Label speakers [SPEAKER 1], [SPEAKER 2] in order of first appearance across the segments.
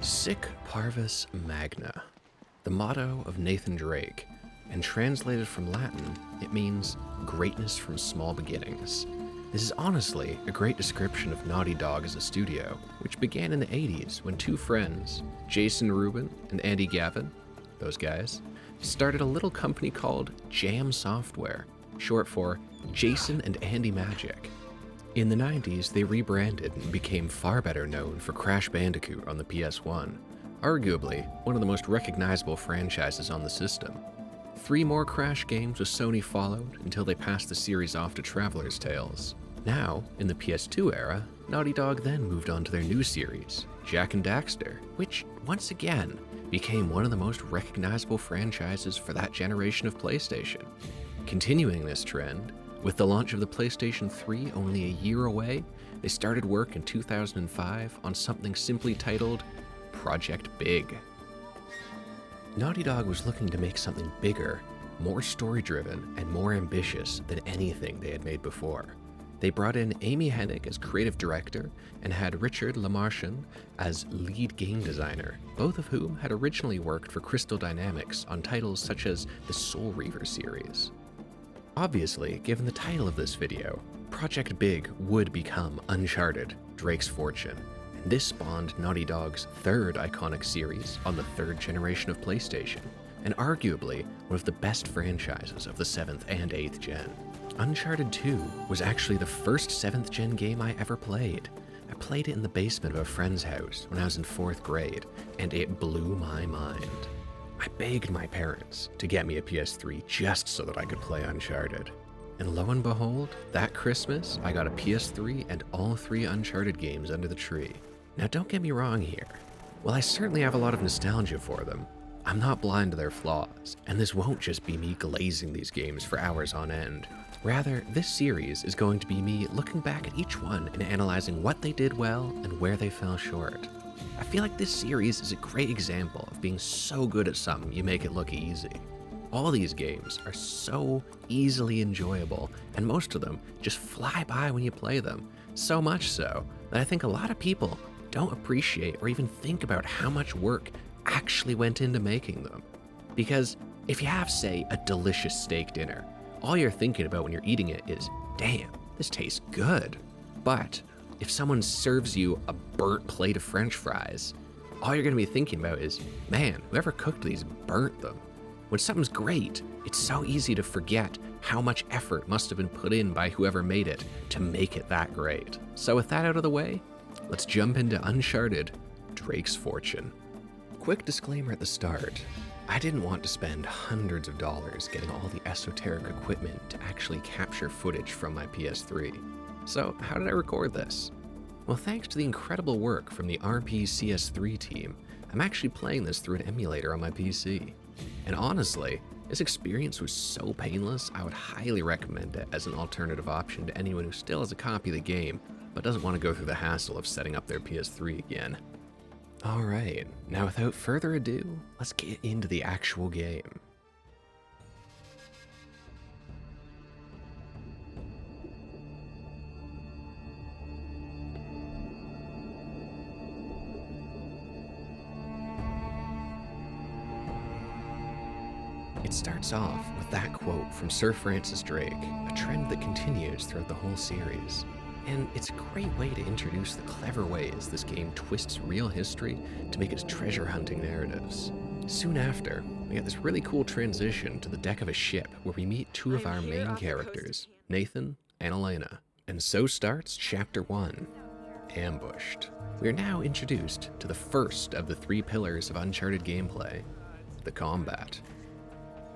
[SPEAKER 1] Sic Parvis Magna, the motto of Nathan Drake, and translated from Latin, it means greatness from small beginnings. This is honestly a great description of Naughty Dog as a studio, which began in the 80s when two friends, Jason Rubin and Andy Gavin, those guys, started a little company called Jam Software, short for Jason and Andy Magic. In the 90s, they rebranded and became far better known for Crash Bandicoot on the PS1, arguably one of the most recognizable franchises on the system. 3 more Crash games with Sony followed until they passed the series off to Traveler's Tales. Now, in the PS2 era, Naughty Dog then moved on to their new series, Jak and Daxter, which, once again, became one of the most recognizable franchises for that generation of PlayStation. Continuing this trend, with the launch of the PlayStation 3 only a year away, they started work in 2005 on something simply titled Project Big. Naughty Dog was looking to make something bigger, more story-driven, and more ambitious than anything they had made before. They brought in Amy Hennig as creative director and had Richard Lamarchand as lead game designer, both of whom had originally worked for Crystal Dynamics on titles such as the Soul Reaver series. Obviously, given the title of this video, Project Big would become Uncharted, Drake's Fortune, and this spawned Naughty Dog's third iconic series on the third generation of PlayStation, and arguably one of the best franchises of the 7th and 8th gen. Uncharted 2 was actually the first 7th gen game I ever played. I played it in the basement of a friend's house when I was in 4th grade, and it blew my mind. I begged my parents to get me a PS3 just so that I could play Uncharted. And lo and behold, that Christmas, I got a PS3 and all 3 Uncharted games under the tree. Now don't get me wrong here. While I certainly have a lot of nostalgia for them, I'm not blind to their flaws, and this won't just be me glazing these games for hours on end. Rather, this series is going to be me looking back at each one and analyzing what they did well and where they fell short. I feel like this series is a great example of being so good at something you make it look easy. All these games are so easily enjoyable, and most of them just fly by when you play them, so much so that I think a lot of people don't appreciate or even think about how much work actually went into making them. Because if you have, say, a delicious steak dinner, all you're thinking about when you're eating it is, damn, this tastes good. But if someone serves you a burnt plate of French fries, all you're gonna be thinking about is, man, whoever cooked these burnt them. When something's great, it's so easy to forget how much effort must have been put in by whoever made it to make it that great. So with that out of the way, let's jump into Uncharted, Drake's Fortune. Quick disclaimer at the start, I didn't want to spend hundreds of dollars getting all the esoteric equipment to actually capture footage from my PS3. So how did I record this? Well, thanks to the incredible work from the RPCS3 team, I'm actually playing this through an emulator on my PC. And honestly, this experience was so painless, I would highly recommend it as an alternative option to anyone who still has a copy of the game, but doesn't want to go through the hassle of setting up their PS3 again. Alright, now without further ado, let's get into the actual game. It starts off with that quote from Sir Francis Drake, a trend that continues throughout the whole series. And it's a great way to introduce the clever ways this game twists real history to make its treasure hunting narratives. Soon after, we get this really cool transition to the deck of a ship where we meet 2 of our main characters, Nathan and Elena. And so starts Chapter 1, Ambushed. We are now introduced to the first of the 3 pillars of Uncharted gameplay, the combat.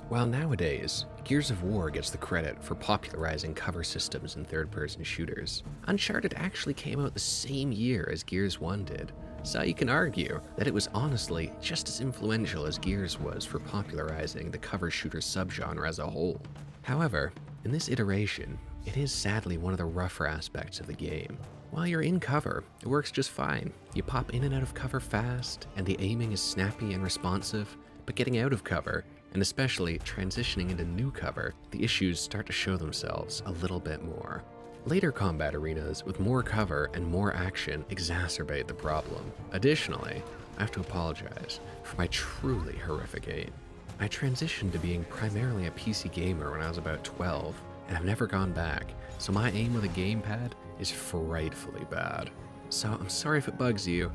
[SPEAKER 1] While nowadays, Gears of War gets the credit for popularizing cover systems in third-person shooters, Uncharted actually came out the same year as Gears 1 did, so you can argue that it was honestly just as influential as Gears was for popularizing the cover shooter subgenre as a whole. However, in this iteration, it is sadly one of the rougher aspects of the game. While you're in cover, it works just fine. You pop in and out of cover fast, and the aiming is snappy and responsive, but getting out of cover, and especially transitioning into new cover, the issues start to show themselves a little bit more. Later combat arenas with more cover and more action exacerbate the problem. Additionally, I have to apologize for my truly horrific aim. I transitioned to being primarily a PC gamer when I was about 12, and I've never gone back, so my aim with a gamepad is frightfully bad. So I'm sorry if it bugs you,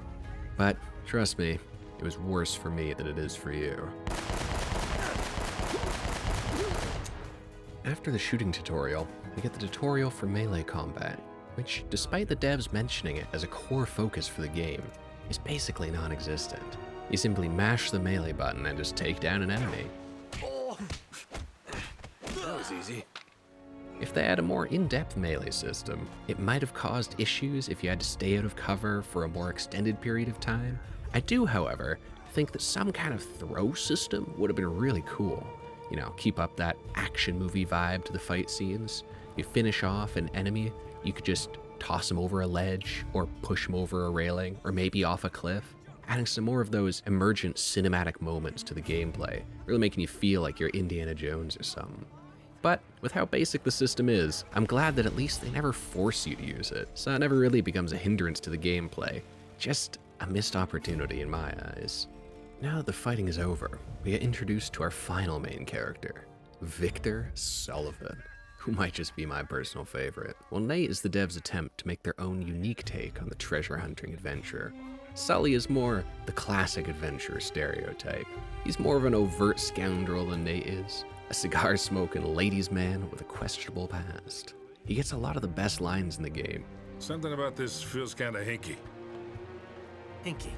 [SPEAKER 1] but trust me, it was worse for me than it is for you. After the shooting tutorial, we get the tutorial for melee combat, which, despite the devs mentioning it as a core focus for the game, is basically non-existent. You simply mash the melee button and just take down an enemy.
[SPEAKER 2] Oh, that was easy.
[SPEAKER 1] If they had a more in-depth melee system, it might have caused issues if you had to stay out of cover for a more extended period of time. I do, however, think that some kind of throw system would have been really cool. You know, keep up that action movie vibe to the fight scenes. You finish off an enemy, you could just toss him over a ledge, or push him over a railing, or maybe off a cliff. Adding some more of those emergent cinematic moments to the gameplay, really making you feel like you're Indiana Jones or something. But with how basic the system is, I'm glad that at least they never force you to use it, so it never really becomes a hindrance to the gameplay. Just a missed opportunity in my eyes. Now that the fighting is over, we get introduced to our final main character, Victor Sullivan, who might just be my personal favorite. Well, Nate is the devs' attempt to make their own unique take on the treasure hunting adventurer. Sully is more the classic adventurer stereotype. He's more of an overt scoundrel than Nate is, a cigar-smoking ladies' man with a questionable past. He gets a lot of the best lines in the game.
[SPEAKER 3] Something about this feels kinda hinky.
[SPEAKER 2] Hinky.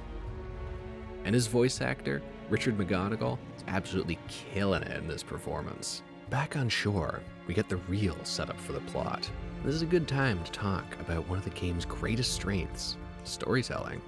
[SPEAKER 1] And his voice actor, Richard McGonigal, is absolutely killing it in this performance. Back on shore, we get the real setup for the plot. This is a good time to talk about one of the game's greatest strengths, storytelling.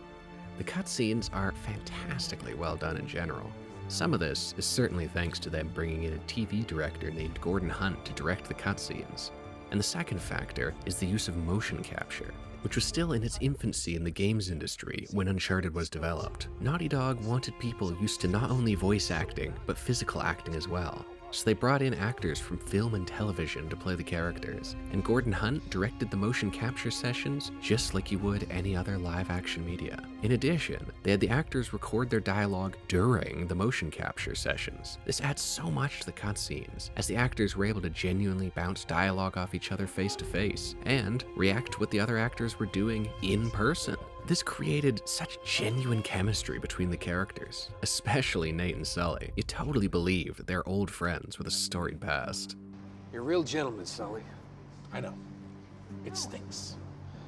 [SPEAKER 1] The cutscenes are fantastically well done in general. Some of this is certainly thanks to them bringing in a TV director named Gordon Hunt to direct the cutscenes. And the second factor is the use of motion capture, which was still in its infancy in the games industry when Uncharted was developed. Naughty Dog wanted people used to not only voice acting, but physical acting as well. So they brought in actors from film and television to play the characters, and Gordon Hunt directed the motion capture sessions just like you would any other live action media. In addition, they had the actors record their dialogue during the motion capture sessions. This adds so much to the cutscenes, as the actors were able to genuinely bounce dialogue off each other face to face, and react to what the other actors were doing in person. This created such genuine chemistry between the characters, especially Nate and Sully. You totally believe they're old friends with a storied past.
[SPEAKER 2] You're a real gentleman, Sully.
[SPEAKER 3] I know. It stinks.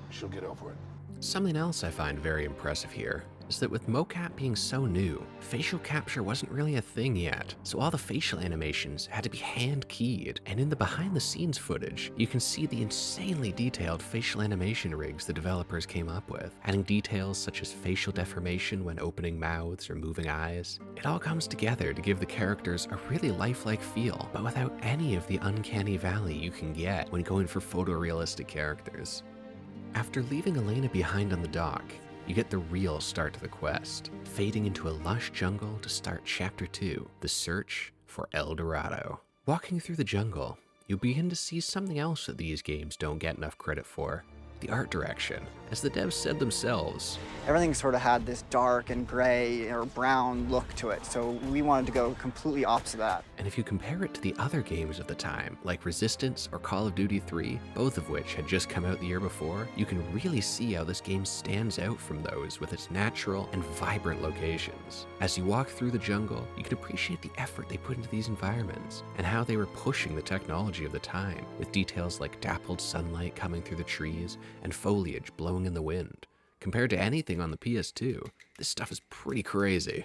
[SPEAKER 3] She'll get over it.
[SPEAKER 1] Something else I find very impressive here is that with mocap being so new, facial capture wasn't really a thing yet, so all the facial animations had to be hand-keyed, and in the behind-the-scenes footage, you can see the insanely detailed facial animation rigs the developers came up with, adding details such as facial deformation when opening mouths or moving eyes. It all comes together to give the characters a really lifelike feel, but without any of the uncanny valley you can get when going for photorealistic characters. After leaving Elena behind on the dock, you get the real start to the quest, fading into a lush jungle to start Chapter 2, The Search for El Dorado. Walking through the jungle, you begin to see something else that these games don't get enough credit for: the art direction. As the devs said themselves,
[SPEAKER 4] everything sort of had this dark and gray or brown look to it, so we wanted to go completely opposite of that.
[SPEAKER 1] And if you compare it to the other games of the time, like Resistance or Call of Duty 3, both of which had just come out the year before, you can really see how this game stands out from those with its natural and vibrant locations. As you walk through the jungle, you can appreciate the effort they put into these environments, and how they were pushing the technology of the time, with details like dappled sunlight coming through the trees and foliage blowing in the wind. Compared to anything on the PS2, this stuff is pretty crazy.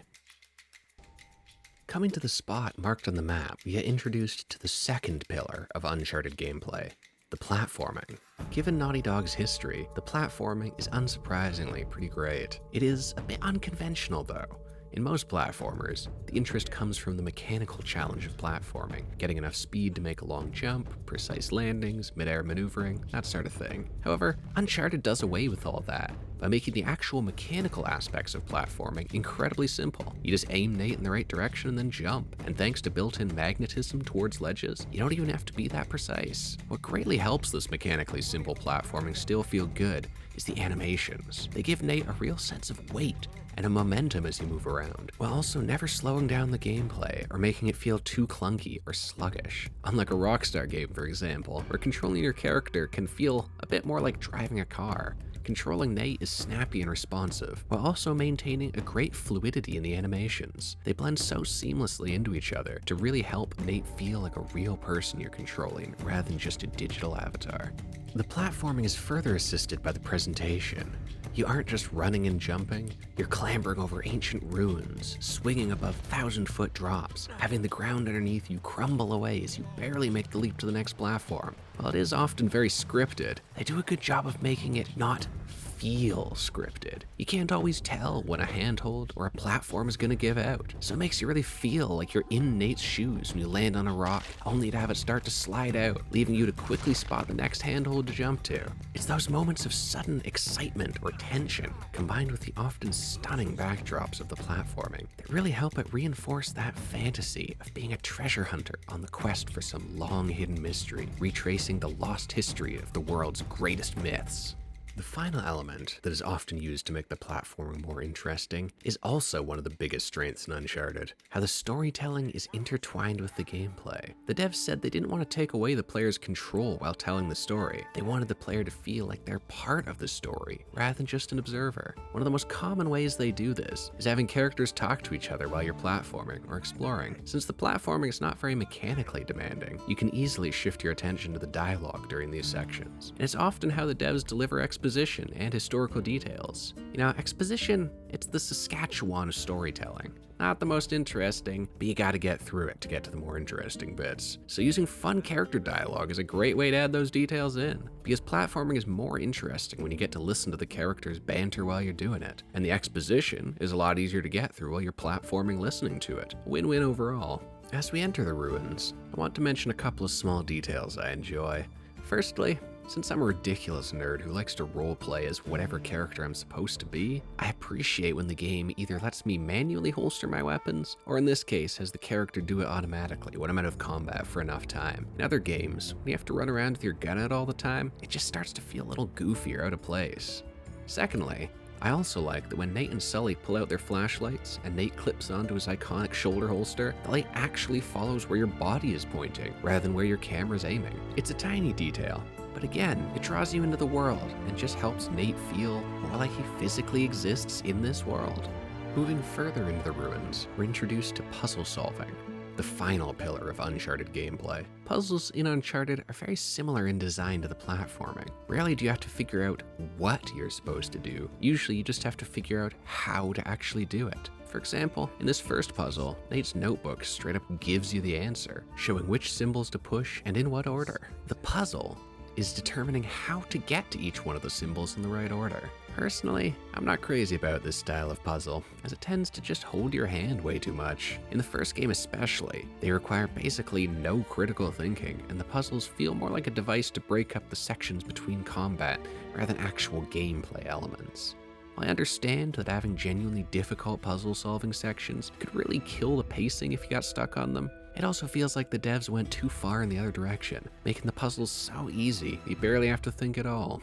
[SPEAKER 1] Coming to the spot marked on the map, we get introduced to the second pillar of Uncharted gameplay, the platforming. Given Naughty Dog's history, the platforming is unsurprisingly pretty great. It is a bit unconventional though. In most platformers, the interest comes from the mechanical challenge of platforming, getting enough speed to make a long jump, precise landings, mid-air maneuvering, that sort of thing. However, Uncharted does away with all that by making the actual mechanical aspects of platforming incredibly simple. You just aim Nate in the right direction and then jump, and thanks to built-in magnetism towards ledges, you don't even have to be that precise. What greatly helps this mechanically simple platforming still feel good is the animations. They give Nate a real sense of weight and a momentum as you move around, while also never slowing down the gameplay or making it feel too clunky or sluggish. Unlike a Rockstar game, for example, where controlling your character can feel a bit more like driving a car, controlling Nate is snappy and responsive, while also maintaining a great fluidity in the animations. They blend so seamlessly into each other to really help Nate feel like a real person you're controlling, rather than just a digital avatar. The platforming is further assisted by the presentation. You aren't just running and jumping, you're clambering over ancient ruins, swinging above 1,000-foot drops, having the ground underneath you crumble away as you barely make the leap to the next platform. While it is often very scripted, they do a good job of making it not feel scripted. You can't always tell when a handhold or a platform is gonna give out, so it makes you really feel like you're in Nate's shoes when you land on a rock, only to have it start to slide out, leaving you to quickly spot the next handhold to jump to. It's those moments of sudden excitement or tension, combined with the often stunning backdrops of the platforming, that really help it reinforce that fantasy of being a treasure hunter on the quest for some long-hidden mystery, retracing the lost history of the world's greatest myths. The final element that is often used to make the platforming more interesting is also one of the biggest strengths in Uncharted: how the storytelling is intertwined with the gameplay. The devs said they didn't want to take away the player's control while telling the story. They wanted the player to feel like they're part of the story, rather than just an observer. One of the most common ways they do this is having characters talk to each other while you're platforming or exploring. Since the platforming is not very mechanically demanding, you can easily shift your attention to the dialogue during these sections. And it's often how the devs deliver exposition and historical details. You know, exposition, it's the Saskatchewan of storytelling. Not the most interesting, but you gotta get through it to get to the more interesting bits. So using fun character dialogue is a great way to add those details in, because platforming is more interesting when you get to listen to the characters banter while you're doing it. And the exposition is a lot easier to get through while you're platforming listening to it. Win-win overall. As we enter the ruins, I want to mention a couple of small details I enjoy. Firstly, since I'm a ridiculous nerd who likes to roleplay as whatever character I'm supposed to be, I appreciate when the game either lets me manually holster my weapons, or in this case has the character do it automatically when I'm out of combat for enough time. In other games, when you have to run around with your gun out all the time, it just starts to feel a little goofy or out of place. Secondly, I also like that when Nate and Sully pull out their flashlights and Nate clips onto his iconic shoulder holster, the light actually follows where your body is pointing rather than where your camera's aiming. It's a tiny detail, but again, it draws you into the world and just helps Nate feel more like he physically exists in this world. Moving further into the ruins, we're introduced to puzzle solving, the final pillar of Uncharted gameplay. Puzzles in Uncharted are very similar in design to the platforming. Rarely do you have to figure out what you're supposed to do. Usually you just have to figure out how to actually do it. For example, in this first puzzle, Nate's notebook straight up gives you the answer, showing which symbols to push and in what order. The puzzle is determining how to get to each one of the symbols in the right order. Personally, I'm not crazy about this style of puzzle, as it tends to just hold your hand way too much. In the first game especially, they require basically no critical thinking, and the puzzles feel more like a device to break up the sections between combat rather than actual gameplay elements. I understand that having genuinely difficult puzzle-solving sections could really kill the pacing if you got stuck on them. It also feels like the devs went too far in the other direction, making the puzzles so easy you barely have to think at all.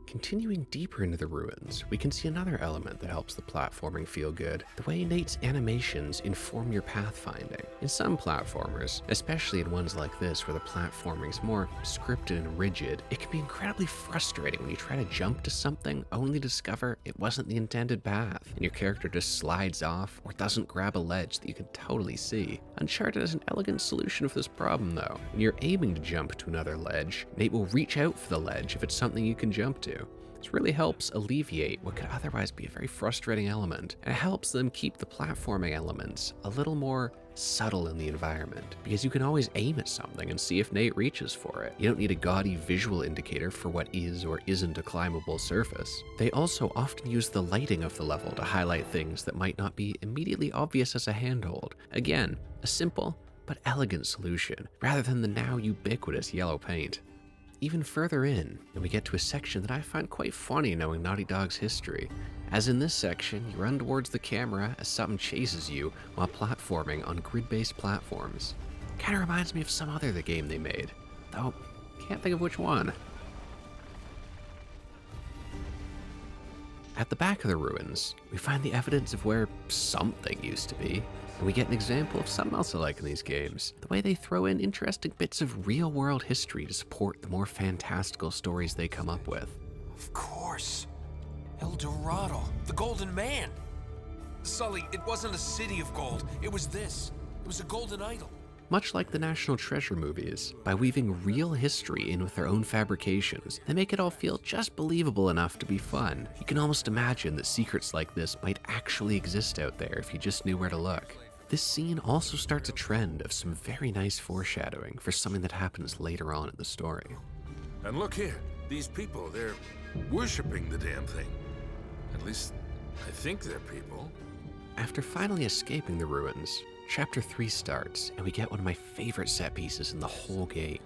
[SPEAKER 1] Continuing deeper into the ruins, we can see another element that helps the platforming feel good: the way Nate's animations inform your pathfinding. In some platformers, especially in ones like this where the platforming is more scripted and rigid, it can be incredibly frustrating when you try to jump to something only to discover it wasn't the intended path, and your character just slides off or doesn't grab a ledge that you can totally see. Uncharted has an elegant solution for this problem though. When you're aiming to jump to another ledge, Nate will reach out for the ledge if it's something you can jump to. This really helps alleviate what could otherwise be a very frustrating element, and it helps them keep the platforming elements a little more subtle in the environment, because you can always aim at something and see if Nate reaches for it. You don't need a gaudy visual indicator for what is or isn't a climbable surface. They also often use the lighting of the level to highlight things that might not be immediately obvious as a handhold. Again, a simple but elegant solution, rather than the now ubiquitous yellow paint. even further in, and we get to a section that I find quite funny knowing Naughty Dog's history. As in this section, you run towards the camera as something chases you while platforming on grid-based platforms. Kinda reminds me of some other game they made, though can't think of which one. At the back of the ruins, we find the evidence of where something used to be, and we get an example of something else I like in these games, the way they throw in interesting bits of real-world history to support the more fantastical stories they come up with.
[SPEAKER 2] Of course. El Dorado, the Golden Man. Sully, it wasn't a city of gold. It was this. It was a golden idol.
[SPEAKER 1] Much like the National Treasure movies, by weaving real history in with their own fabrications, they make it all feel just believable enough to be fun. You can almost imagine that secrets like this might actually exist out there if you just knew where to look. This scene also starts a trend of some very nice foreshadowing for something that happens later on in the story.
[SPEAKER 3] And look here, these people, they're worshipping the damn thing. At least, I think they're people.
[SPEAKER 1] After finally escaping the ruins, Chapter 3 starts, and we get one of my favorite set pieces in the whole game,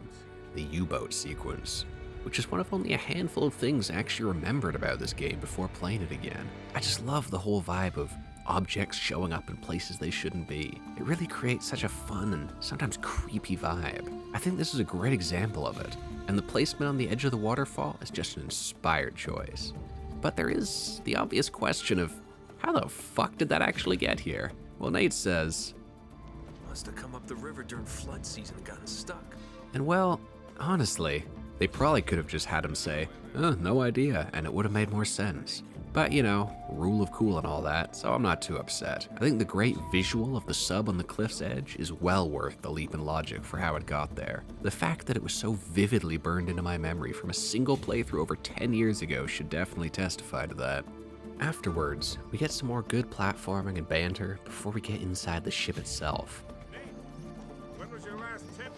[SPEAKER 1] the U-boat sequence, which is one of only a handful of things I actually remembered about this game before playing it again. I just love the whole vibe of objects showing up in places they shouldn't be. It really creates such a fun and sometimes creepy vibe. I think this is a great example of it, and the placement on the edge of the waterfall is just an inspired choice. But there is the obvious question of, how the fuck did that actually get here? Well, Nate says,
[SPEAKER 2] Must have come up the river during flood season and gotten stuck.
[SPEAKER 1] and well, honestly, they probably could have just had him say, no idea, and it would have made more sense. But you know, rule of cool and all that, so I'm not too upset. I think the great visual of the sub on the cliff's edge is well worth the leap in logic for how it got there. The fact that it was so vividly burned into my memory from a single playthrough over 10 years ago should definitely testify to that. Afterwards, we get some more good platforming and banter before we get inside the ship itself.
[SPEAKER 3] When was your last tip?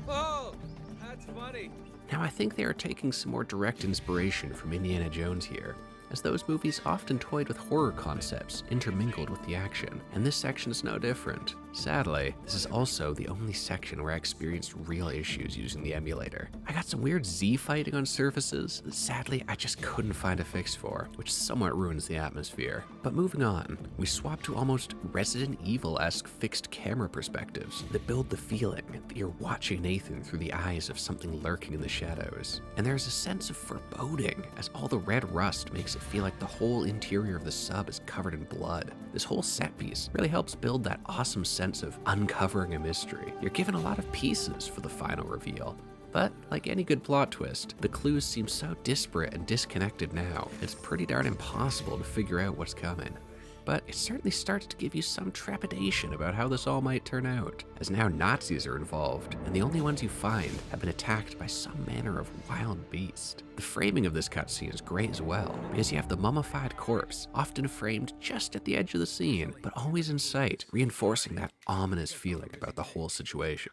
[SPEAKER 2] Oh, that's funny.
[SPEAKER 1] Now I think they are taking some more direct inspiration from Indiana Jones here, as those movies often toyed with horror concepts intermingled with the action, and this section is no different. Sadly, this is also the only section where I experienced real issues using the emulator. I got some weird Z fighting on surfaces that sadly I just couldn't find a fix for, which somewhat ruins the atmosphere. But moving on, we swap to almost Resident Evil-esque fixed camera perspectives that build the feeling that you're watching Nathan through the eyes of something lurking in the shadows. And there's a sense of foreboding as all the red rust makes it feel like the whole interior of the sub is covered in blood. This whole set piece really helps build that awesome sense of uncovering a mystery. You're given a lot of pieces for the final reveal. But, like any good plot twist, the clues seem so disparate and disconnected now, it's pretty darn impossible to figure out what's coming. But it certainly starts to give you some trepidation about how this all might turn out, as now Nazis are involved, and the only ones you find have been attacked by some manner of wild beast. The framing of this cutscene is great as well, because you have the mummified corpse, often framed just at the edge of the scene, but always in sight, reinforcing that ominous feeling about the whole situation.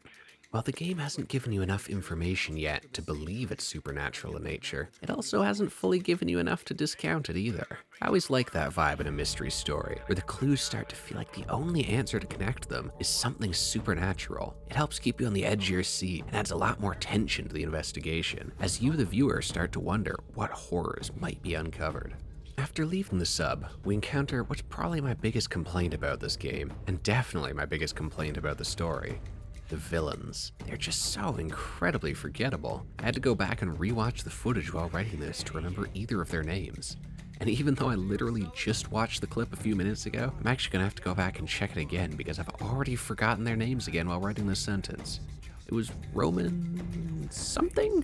[SPEAKER 1] While the game hasn't given you enough information yet to believe it's supernatural in nature, it also hasn't fully given you enough to discount it either. I always like that vibe in a mystery story, where the clues start to feel like the only answer to connect them is something supernatural. It helps keep you on the edge of your seat and adds a lot more tension to the investigation, as you, the viewer, start to wonder what horrors might be uncovered. After leaving the sub, we encounter what's probably my biggest complaint about this game, and definitely my biggest complaint about the story. The villains. They're just so incredibly forgettable. I had to go back and rewatch the footage while writing this to remember either of their names. And even though I literally just watched the clip a few minutes ago, I'm actually gonna have to go back and check it again because I've already forgotten their names again while writing this sentence. It was Roman something?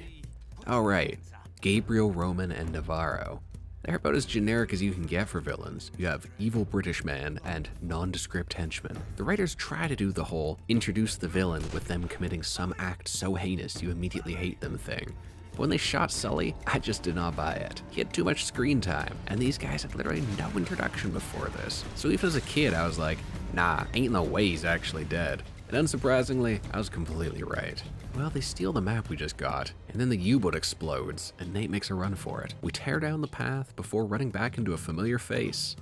[SPEAKER 1] Oh right, Gabriel, Roman, and Navarro. They're about as generic as you can get for villains. You have evil British man and nondescript henchmen. The writers try to do the whole introduce the villain with them committing some act so heinous you immediately hate them thing. But when they shot Sully, I just did not buy it. He had too much screen time, and these guys had literally no introduction before this. So even as a kid, I was like, nah, ain't no way he's actually dead. And unsurprisingly, I was completely right. Well, they steal the map we just got, and then the U-boat explodes, and Nate makes a run for it. We tear down the path before running back into a familiar face,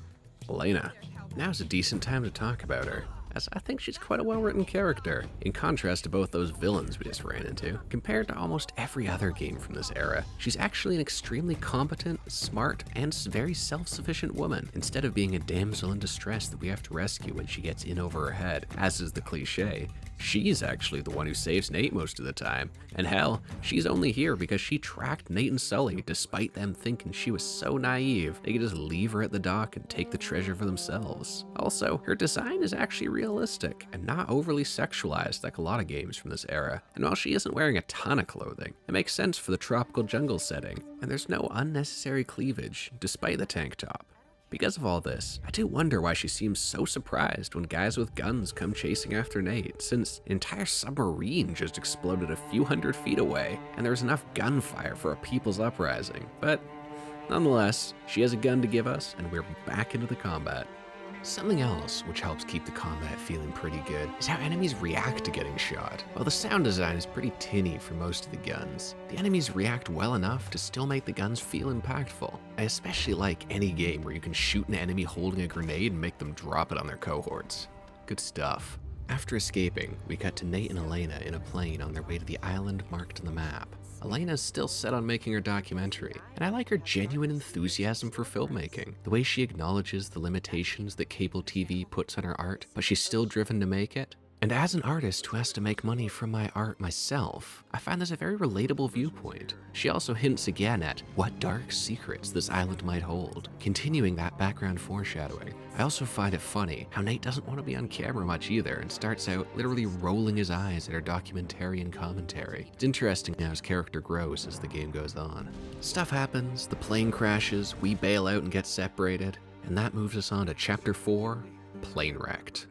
[SPEAKER 1] Elena. Now's a decent time to talk about her, as I think she's quite a well-written character, in contrast to both those villains we just ran into. Compared to almost every other game from this era, she's actually an extremely competent, smart, and very self-sufficient woman, instead of being a damsel in distress that we have to rescue when she gets in over her head, as is the cliche. She's actually the one who saves Nate most of the time, and hell, she's only here because she tracked Nate and Sully despite them thinking she was so naive they could just leave her at the dock and take the treasure for themselves. Also, her design is actually realistic and not overly sexualized like a lot of games from this era, and while she isn't wearing a ton of clothing, it makes sense for the tropical jungle setting, and there's no unnecessary cleavage despite the tank top. Because of all this, I do wonder why she seems so surprised when guys with guns come chasing after Nate, since an entire submarine just exploded a few hundred feet away, and there's enough gunfire for a people's uprising. But nonetheless, she has a gun to give us, and we're back into the combat. Something else which helps keep the combat feeling pretty good is how enemies react to getting shot. While the sound design is pretty tinny for most of the guns, the enemies react well enough to still make the guns feel impactful. I especially like any game where you can shoot an enemy holding a grenade and make them drop it on their cohorts. Good stuff. After escaping, we cut to Nate and Elena in a plane on their way to the island marked on the map. Elena's still set on making her documentary, and I like her genuine enthusiasm for filmmaking. The way she acknowledges the limitations that cable TV puts on her art, but she's still driven to make it. And as an artist who has to make money from my art myself, I find this a very relatable viewpoint. She also hints again at what dark secrets this island might hold, continuing that background foreshadowing. I also find it funny how Nate doesn't want to be on camera much either and starts out literally rolling his eyes at her documentarian commentary. It's interesting how his character grows as the game goes on. Stuff happens, the plane crashes, we bail out and get separated, and that moves us on to Chapter 4, Plane Wrecked.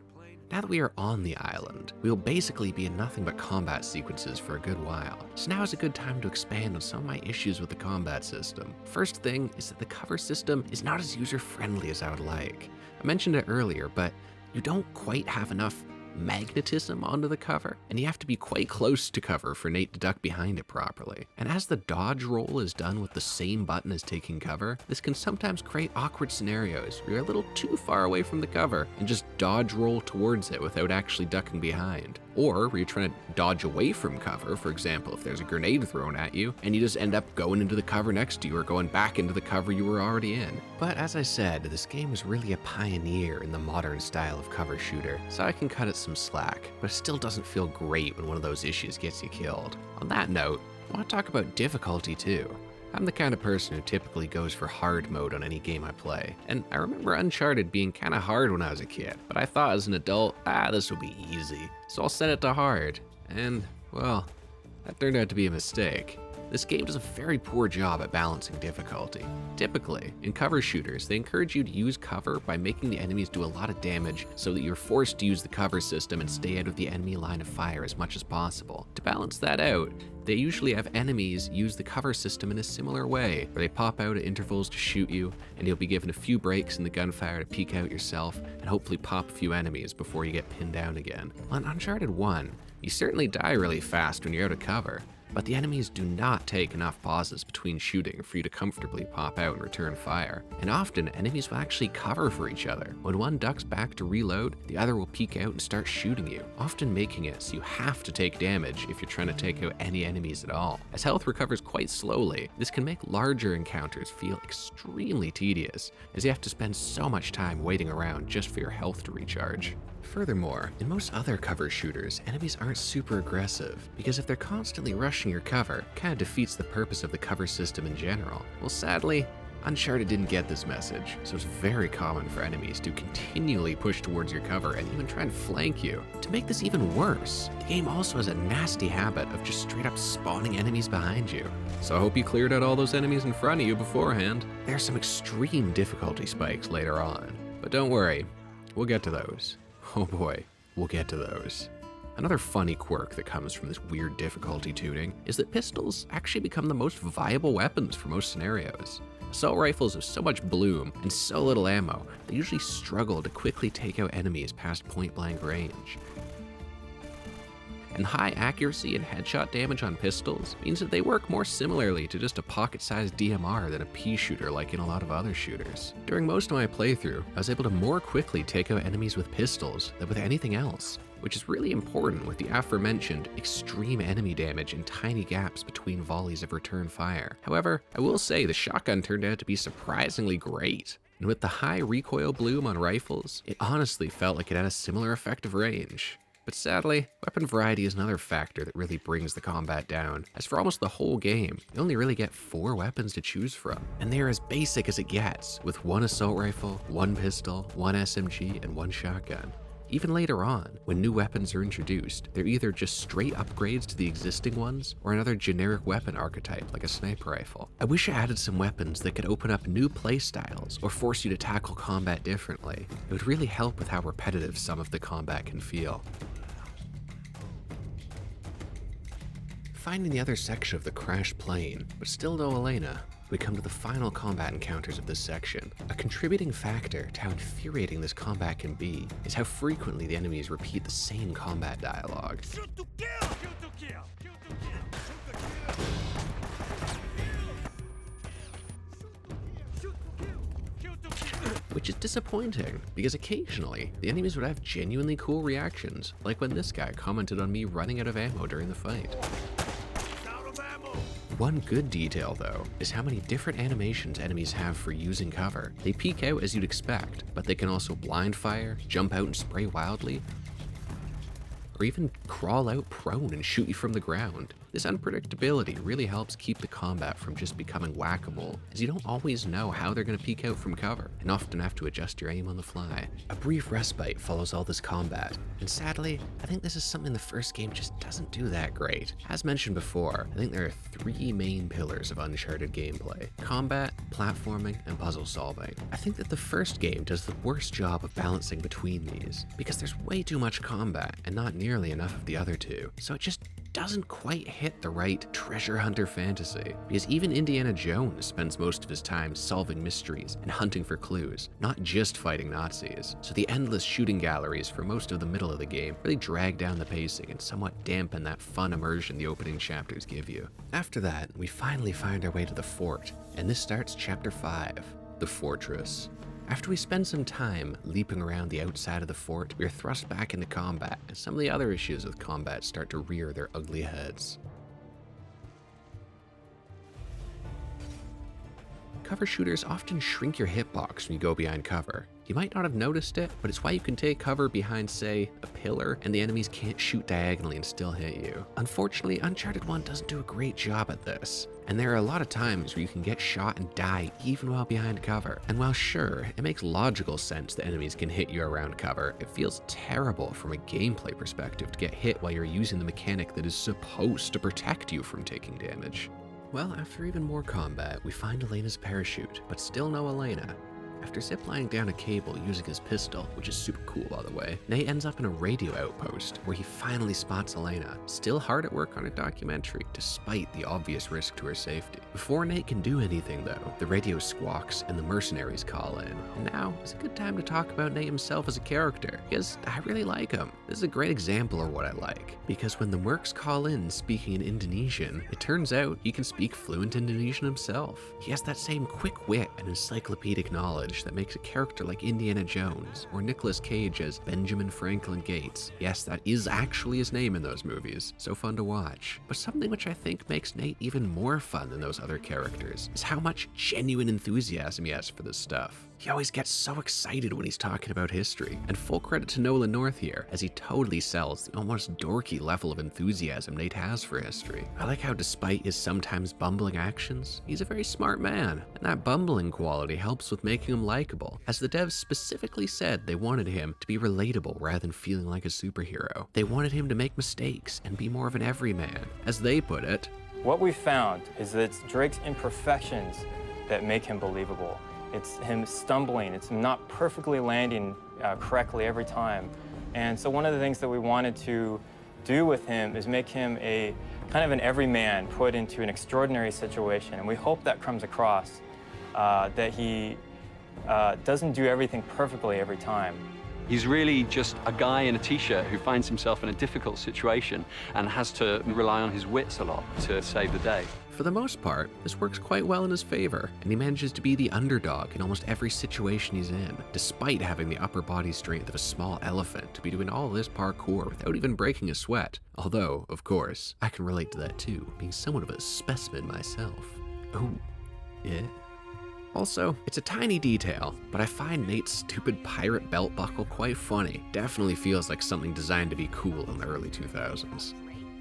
[SPEAKER 1] Now that we are on the island, we will basically be in nothing but combat sequences for a good while, so now is a good time to expand on some of my issues with the combat system. First thing is that the cover system is not as user-friendly as I would like. I mentioned it earlier, but you don't quite have enough magnetism onto the cover, and you have to be quite close to cover for Nate to duck behind it properly. And as the dodge roll is done with the same button as taking cover, this can sometimes create awkward scenarios where you're a little too far away from the cover and just dodge roll towards it without actually ducking behind. Or where you're trying to dodge away from cover, for example, if there's a grenade thrown at you, and you just end up going into the cover next to you or going back into the cover you were already in. But as I said, this game was really a pioneer in the modern style of cover shooter, so I can cut it some slack, but it still doesn't feel great when one of those issues gets you killed. On that note, I want to talk about difficulty too. I'm the kind of person who typically goes for hard mode on any game I play, and I remember Uncharted being kinda hard when I was a kid, but I thought as an adult, this will be easy, so I'll set it to hard, and, well, that turned out to be a mistake. This game does a very poor job at balancing difficulty. Typically, in cover shooters, they encourage you to use cover by making the enemies do a lot of damage so that you're forced to use the cover system and stay out of the enemy line of fire as much as possible. To balance that out, they usually have enemies use the cover system in a similar way, where they pop out at intervals to shoot you, and you'll be given a few breaks in the gunfire to peek out yourself and hopefully pop a few enemies before you get pinned down again. On Uncharted 1, you certainly die really fast when you're out of cover, but the enemies do not take enough pauses between shooting for you to comfortably pop out and return fire. And often, enemies will actually cover for each other. When one ducks back to reload, the other will peek out and start shooting you, often making it so you have to take damage if you're trying to take out any enemies at all. As health recovers quite slowly, this can make larger encounters feel extremely tedious, as you have to spend so much time waiting around just for your health to recharge. Furthermore, in most other cover shooters, enemies aren't super aggressive, because if they're constantly rushing your cover, it kind of defeats the purpose of the cover system in general. Well, sadly, Uncharted didn't get this message, so it's very common for enemies to continually push towards your cover and even try and flank you. To make this even worse, the game also has a nasty habit of just straight up spawning enemies behind you. So I hope you cleared out all those enemies in front of you beforehand. There are some extreme difficulty spikes later on, but don't worry, we'll get to those. Oh boy, we'll get to those. Another funny quirk that comes from this weird difficulty tuning is that pistols actually become the most viable weapons for most scenarios. Assault rifles have so much bloom and so little ammo, they usually struggle to quickly take out enemies past point-blank range. and high accuracy and headshot damage on pistols means that they work more similarly to just a pocket-sized DMR than a pea shooter like in a lot of other shooters. During most of my playthrough, I was able to more quickly take out enemies with pistols than with anything else, which is really important with the aforementioned extreme enemy damage and tiny gaps between volleys of return fire. However, I will say the shotgun turned out to be surprisingly great. And with the high recoil bloom on rifles, it honestly felt like it had a similar effective range. But sadly, weapon variety is another factor that really brings the combat down, as for almost the whole game, you only really get 4 weapons to choose from, and they are as basic as it gets, with 1 assault rifle, 1 pistol, 1 SMG, and 1 shotgun. Even later on, when new weapons are introduced, they're either just straight upgrades to the existing ones, or another generic weapon archetype like a sniper rifle. I wish I added some weapons that could open up new playstyles, or force you to tackle combat differently. It would really help with how repetitive some of the combat can feel. Finding the other section of the crashed plane, but still no Elena, we come to the final combat encounters of this section. A contributing factor to how infuriating this combat can be is how frequently the enemies repeat the same combat dialogue.
[SPEAKER 5] Shoot to kill! Shoot to kill! Shoot to kill! Shoot to kill! Shoot to kill!
[SPEAKER 1] Which is disappointing, because occasionally, the enemies would have genuinely cool reactions, like when this guy commented on me running out of ammo during the fight. One good detail, though, is how many different animations enemies have for using cover. They peek out as you'd expect, but they can also blind fire, jump out and spray wildly, or even crawl out prone and shoot you from the ground. This unpredictability really helps keep the combat from just becoming whack-a-mole, as you don't always know how they're going to peek out from cover, and often have to adjust your aim on the fly. A brief respite follows all this combat, and sadly, I think this is something the first game just doesn't do that great. As mentioned before, I think there are 3 main pillars of Uncharted gameplay: combat, platforming, and puzzle solving. I think that the first game does the worst job of balancing between these, because there's way too much combat and not nearly enough of the other two, so it just doesn't quite hit the right treasure hunter fantasy, because even Indiana Jones spends most of his time solving mysteries and hunting for clues, not just fighting Nazis. So the endless shooting galleries for most of the middle of the game really drag down the pacing and somewhat dampen that fun immersion the opening chapters give you. After that, we finally find our way to the fort, and this starts chapter 5, the fortress. After we spend some time leaping around the outside of the fort, we are thrust back into combat, and some of the other issues with combat start to rear their ugly heads. Cover shooters often shrink your hitbox when you go behind cover. You might not have noticed it, but it's why you can take cover behind, say, a pillar, and the enemies can't shoot diagonally and still hit you. Unfortunately, Uncharted 1 doesn't do a great job at this, and there are a lot of times where you can get shot and die even while behind cover. And while sure, it makes logical sense that enemies can hit you around cover, it feels terrible from a gameplay perspective to get hit while you're using the mechanic that is supposed to protect you from taking damage. Well, after even more combat, we find Elena's parachute, but still no Elena. After ziplining down a cable using his pistol, which is super cool by the way, Nate ends up in a radio outpost where he finally spots Elena, still hard at work on a documentary despite the obvious risk to her safety. Before Nate can do anything though, the radio squawks and the mercenaries call in. And now is a good time to talk about Nate himself as a character, because I really like him. This is a great example of what I like, because when the mercs call in speaking in Indonesian, it turns out he can speak fluent Indonesian himself. He has that same quick wit and encyclopedic knowledge that makes a character like Indiana Jones or Nicolas Cage as Benjamin Franklin Gates. Yes, that is actually his name in those movies. So fun to watch. But something which I think makes Nate even more fun than those other characters is how much genuine enthusiasm he has for this stuff. He always gets so excited when he's talking about history, and full credit to Nolan North here, as he totally sells the almost dorky level of enthusiasm Nate has for history. I like how despite his sometimes bumbling actions, he's a very smart man, and that bumbling quality helps with making him likable, as the devs specifically said they wanted him to be relatable rather than feeling like a superhero. They wanted him to make mistakes and be more of an everyman. As they put it,
[SPEAKER 6] what we found is that it's Drake's imperfections that make him believable. It's him stumbling, it's him not perfectly landing correctly every time. And so one of the things that we wanted to do with him is make him a kind of an everyman put into an extraordinary situation. And we hope that comes across, that he doesn't do everything perfectly every time.
[SPEAKER 7] He's really just a guy in a t-shirt who finds himself in a difficult situation and has to rely on his wits a lot to save the day.
[SPEAKER 1] For the most part, this works quite well in his favor, and he manages to be the underdog in almost every situation he's in, despite having the upper body strength of a small elephant to be doing all this parkour without even breaking a sweat. Although, of course, I can relate to that too, being somewhat of a specimen myself. Oh, yeah. Also, it's a tiny detail, but I find Nate's stupid pirate belt buckle quite funny. Definitely feels like something designed to be cool in the early 2000s.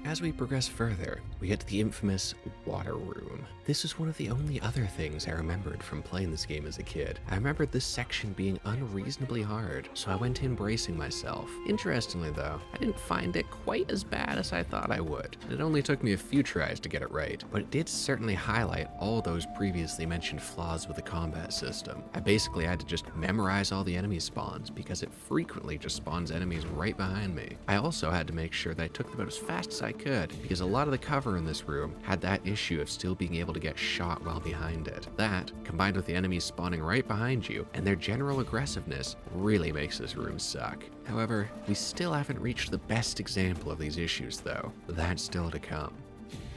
[SPEAKER 1] As we progress further, we get to the infamous water room. This is one of the only other things I remembered from playing this game as a kid. I remembered this section being unreasonably hard, so I went in bracing myself. Interestingly though, I didn't find it quite as bad as I thought I would. It only took me a few tries to get it right, but it did certainly highlight all those previously mentioned flaws with the combat system. I basically had to just memorize all the enemy spawns because it frequently just spawns enemies right behind me. I also had to make sure that I took them out as fast as I could, because a lot of the cover in this room had that issue of still being able to get shot while behind it. That, combined with the enemies spawning right behind you and their general aggressiveness, really makes this room suck. However, we still haven't reached the best example of these issues though. That's still to come.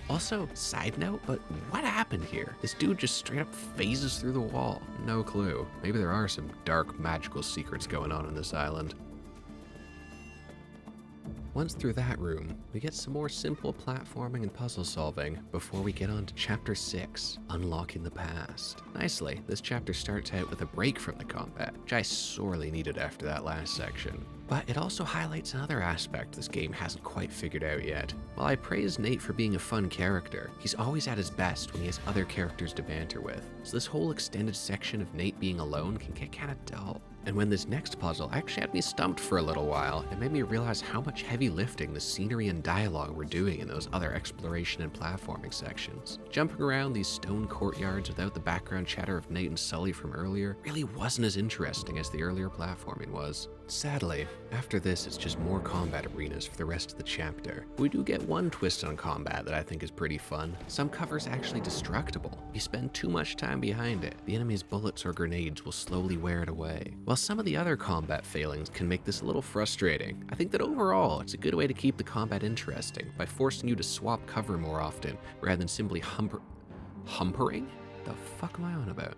[SPEAKER 1] Also, side note, but what happened here? This dude just straight up phases through the wall. No clue. Maybe there are some dark magical secrets going on this island. Once through that room, we get some more simple platforming and puzzle solving before we get on to Chapter 6, Unlocking the Past. Nicely, this chapter starts out with a break from the combat, which I sorely needed after that last section. But it also highlights another aspect this game hasn't quite figured out yet. While I praise Nate for being a fun character, he's always at his best when he has other characters to banter with. So this whole extended section of Nate being alone can get kinda dull. And when this next puzzle actually had me stumped for a little while, it made me realize how much heavy lifting the scenery and dialogue were doing in those other exploration and platforming sections. Jumping around these stone courtyards without the background chatter of Nate and Sully from earlier really wasn't as interesting as the earlier platforming was. Sadly, after this it's just more combat arenas for the rest of the chapter. We do get one twist on combat that I think is pretty fun. Some cover's actually destructible. If you spend too much time behind it, the enemy's bullets or grenades will slowly wear it away. While some of the other combat failings can make this a little frustrating, I think that overall it's a good way to keep the combat interesting by forcing you to swap cover more often rather than simply humpering? The fuck am I on about?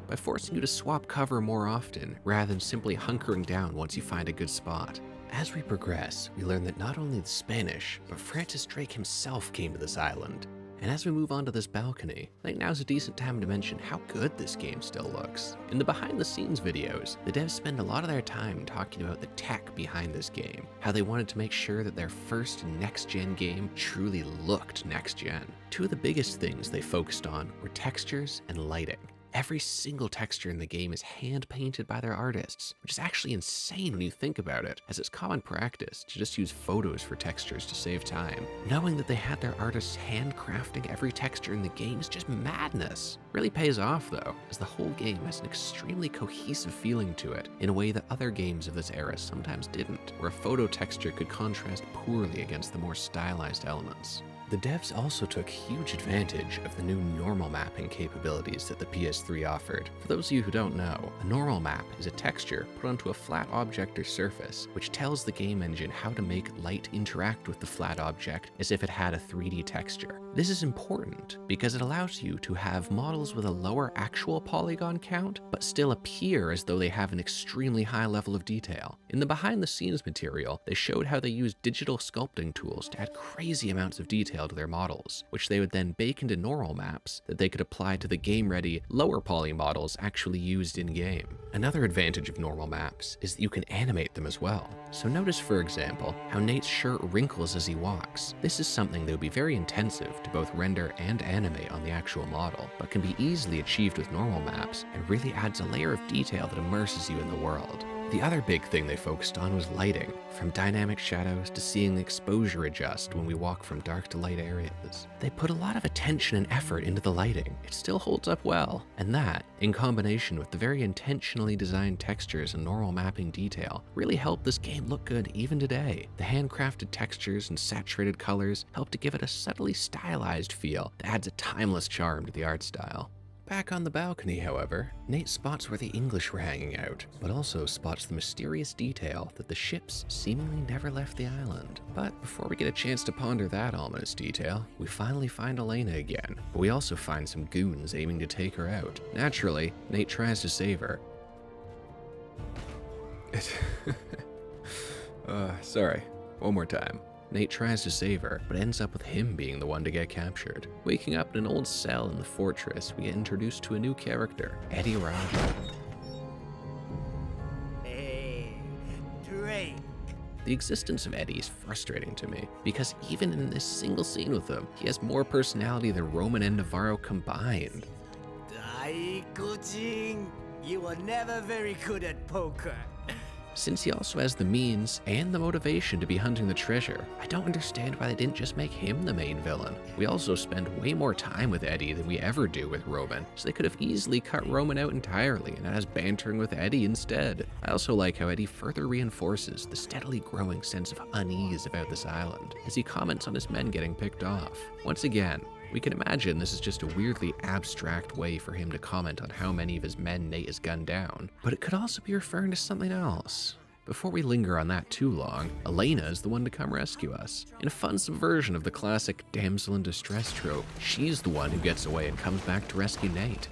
[SPEAKER 1] By forcing you to swap cover more often rather than simply hunkering down once you find a good spot. As we progress, we learn that not only the Spanish, but Francis Drake himself came to this island. And as we move on to this balcony, I think now's a decent time to mention how good this game still looks. In the behind the scenes videos, the devs spend a lot of their time talking about the tech behind this game, how they wanted to make sure that their first next-gen game truly looked next-gen. Two of the biggest things they focused on were textures and lighting. Every single texture in the game is hand-painted by their artists, which is actually insane when you think about it, as it's common practice to just use photos for textures to save time. Knowing that they had their artists handcrafting every texture in the game is just madness. Really pays off though, as the whole game has an extremely cohesive feeling to it, in a way that other games of this era sometimes didn't, where a photo texture could contrast poorly against the more stylized elements. The devs also took huge advantage of the new normal mapping capabilities that the PS3 offered. For those of you who don't know, a normal map is a texture put onto a flat object or surface, which tells the game engine how to make light interact with the flat object as if it had a 3D texture. This is important because it allows you to have models with a lower actual polygon count, but still appear as though they have an extremely high level of detail. In the behind the scenes material, they showed how they used digital sculpting tools to add crazy amounts of detail to their models, which they would then bake into normal maps that they could apply to the game-ready, lower poly models actually used in-game. Another advantage of normal maps is that you can animate them as well. So notice, for example, how Nate's shirt wrinkles as he walks. This is something that would be very intensive to both render and animate on the actual model, but can be easily achieved with normal maps and really adds a layer of detail that immerses you in the world. The other big thing they focused on was lighting, from dynamic shadows to seeing the exposure adjust when we walk from dark to light areas. They put a lot of attention and effort into the lighting. It still holds up well, and that, in combination with the very intentionally designed textures and normal mapping detail, really helped this game look good even today. The handcrafted textures and saturated colors help to give it a subtly stylized feel that adds a timeless charm to the art style. Back on the balcony, however, Nate spots where the English were hanging out, but also spots the mysterious detail that the ships seemingly never left the island. But before we get a chance to ponder that ominous detail, we finally find Elena again, but we also find some goons aiming to take her out. Naturally, Nate tries to save her. Sorry, one more time. Nate tries to save her, but ends up with him being the one to get captured. Waking up in an old cell in the fortress, we get introduced to a new character, Eddy Raja.
[SPEAKER 5] Hey, Drake.
[SPEAKER 1] The existence of Eddy is frustrating to me, because even in this single scene with him, he has more personality than Roman and Navarro combined.
[SPEAKER 5] Daikujin, you were never very good at poker.
[SPEAKER 1] Since he also has the means and the motivation to be hunting the treasure, I don't understand why they didn't just make him the main villain. We also spend way more time with Eddy than we ever do with Roman, so they could have easily cut Roman out entirely and had us bantering with Eddy instead. I also like how Eddy further reinforces the steadily growing sense of unease about this island, as he comments on his men getting picked off. Once again, we can imagine this is just a weirdly abstract way for him to comment on how many of his men Nate has gunned down, but it could also be referring to something else. Before we linger on that too long, Elena is the one to come rescue us. In a fun subversion of the classic damsel in distress trope, she's the one who gets away and comes back to rescue Nate.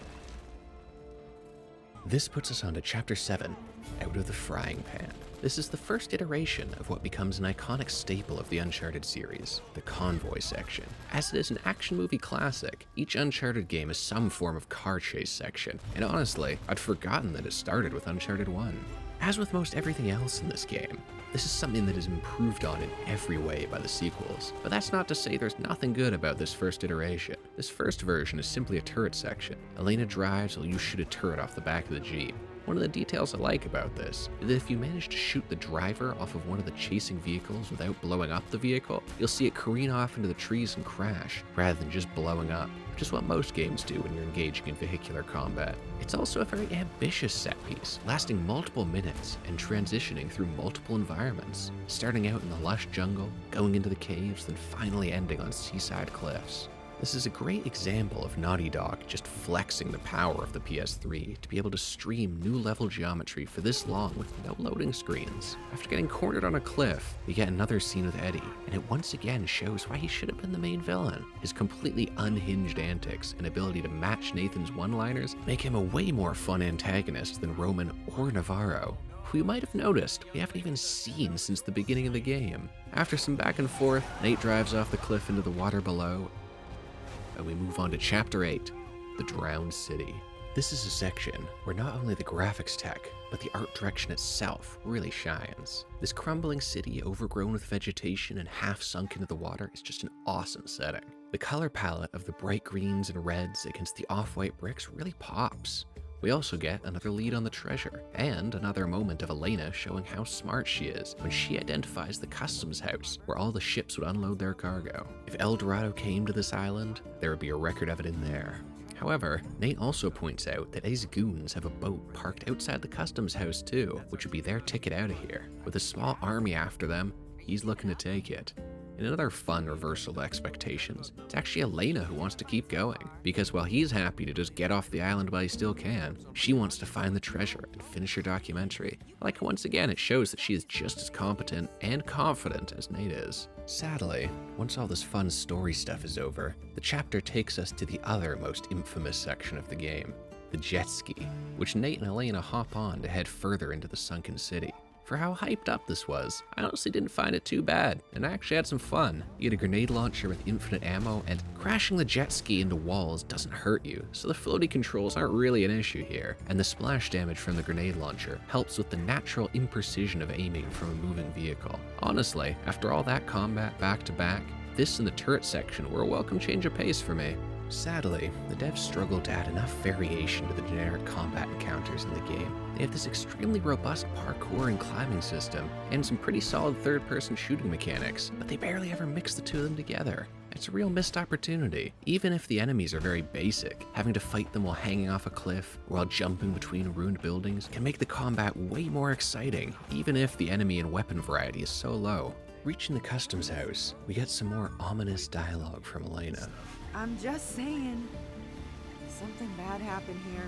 [SPEAKER 1] This puts us on to Chapter 7, Out of the Frying Pan. This is the first iteration of what becomes an iconic staple of the Uncharted series, the convoy section. As it is an action movie classic, each Uncharted game is some form of car chase section, and honestly, I'd forgotten that it started with Uncharted 1. As with most everything else in this game, this is something that is improved on in every way by the sequels, but that's not to say there's nothing good about this first iteration. This first version is simply a turret section. Elena drives while you shoot a turret off the back of the Jeep. One of the details I like about this is that if you manage to shoot the driver off of one of the chasing vehicles without blowing up the vehicle, you'll see it careen off into the trees and crash, rather than just blowing up, which is what most games do when you're engaging in vehicular combat. It's also a very ambitious set piece, lasting multiple minutes and transitioning through multiple environments, starting out in the lush jungle, going into the caves, then finally ending on seaside cliffs. This is a great example of Naughty Dog just flexing the power of the PS3 to be able to stream new level geometry for this long with no loading screens. After getting cornered on a cliff, we get another scene with Eddy, and it once again shows why he should have been the main villain. His completely unhinged antics and ability to match Nathan's one-liners make him a way more fun antagonist than Roman or Navarro, who you might have noticed we haven't even seen since the beginning of the game. After some back and forth, Nate drives off the cliff into the water below, and we move on to Chapter 8, The Drowned City. This is a section where not only the graphics tech, but the art direction itself really shines. This crumbling city overgrown with vegetation and half sunk into the water is just an awesome setting. The color palette of the bright greens and reds against the off-white bricks really pops. We also get another lead on the treasure, and another moment of Elena showing how smart she is when she identifies the customs house where all the ships would unload their cargo. If El Dorado came to this island, there would be a record of it in there. However, Nate also points out that his goons have a boat parked outside the customs house too, which would be their ticket out of here. With a small army after them, he's looking to take it. In another fun reversal of expectations, it's actually Elena who wants to keep going, because while he's happy to just get off the island while he still can, she wants to find the treasure and finish her documentary. Like, once again, it shows that she is just as competent and confident as Nate is. Sadly, once all this fun story stuff is over, the chapter takes us to the other most infamous section of the game, the jet ski, which Nate and Elena hop on to head further into the sunken city. For how hyped up this was, I honestly didn't find it too bad, and I actually had some fun. You get a grenade launcher with infinite ammo, and crashing the jet ski into walls doesn't hurt you, so the floaty controls aren't really an issue here, and the splash damage from the grenade launcher helps with the natural imprecision of aiming from a moving vehicle. Honestly, after all that combat back to back, this and the turret section were a welcome change of pace for me. Sadly, the devs struggled to add enough variation to the generic combat encounters in the game. They have this extremely robust parkour and climbing system, and some pretty solid third-person shooting mechanics, but they barely ever mix the two of them together. It's a real missed opportunity. Even if the enemies are very basic, having to fight them while hanging off a cliff or while jumping between ruined buildings can make the combat way more exciting, even if the enemy and weapon variety is so low. Reaching the customs house, we get some more ominous dialogue from Elena.
[SPEAKER 8] I'm just saying, Something bad happened here.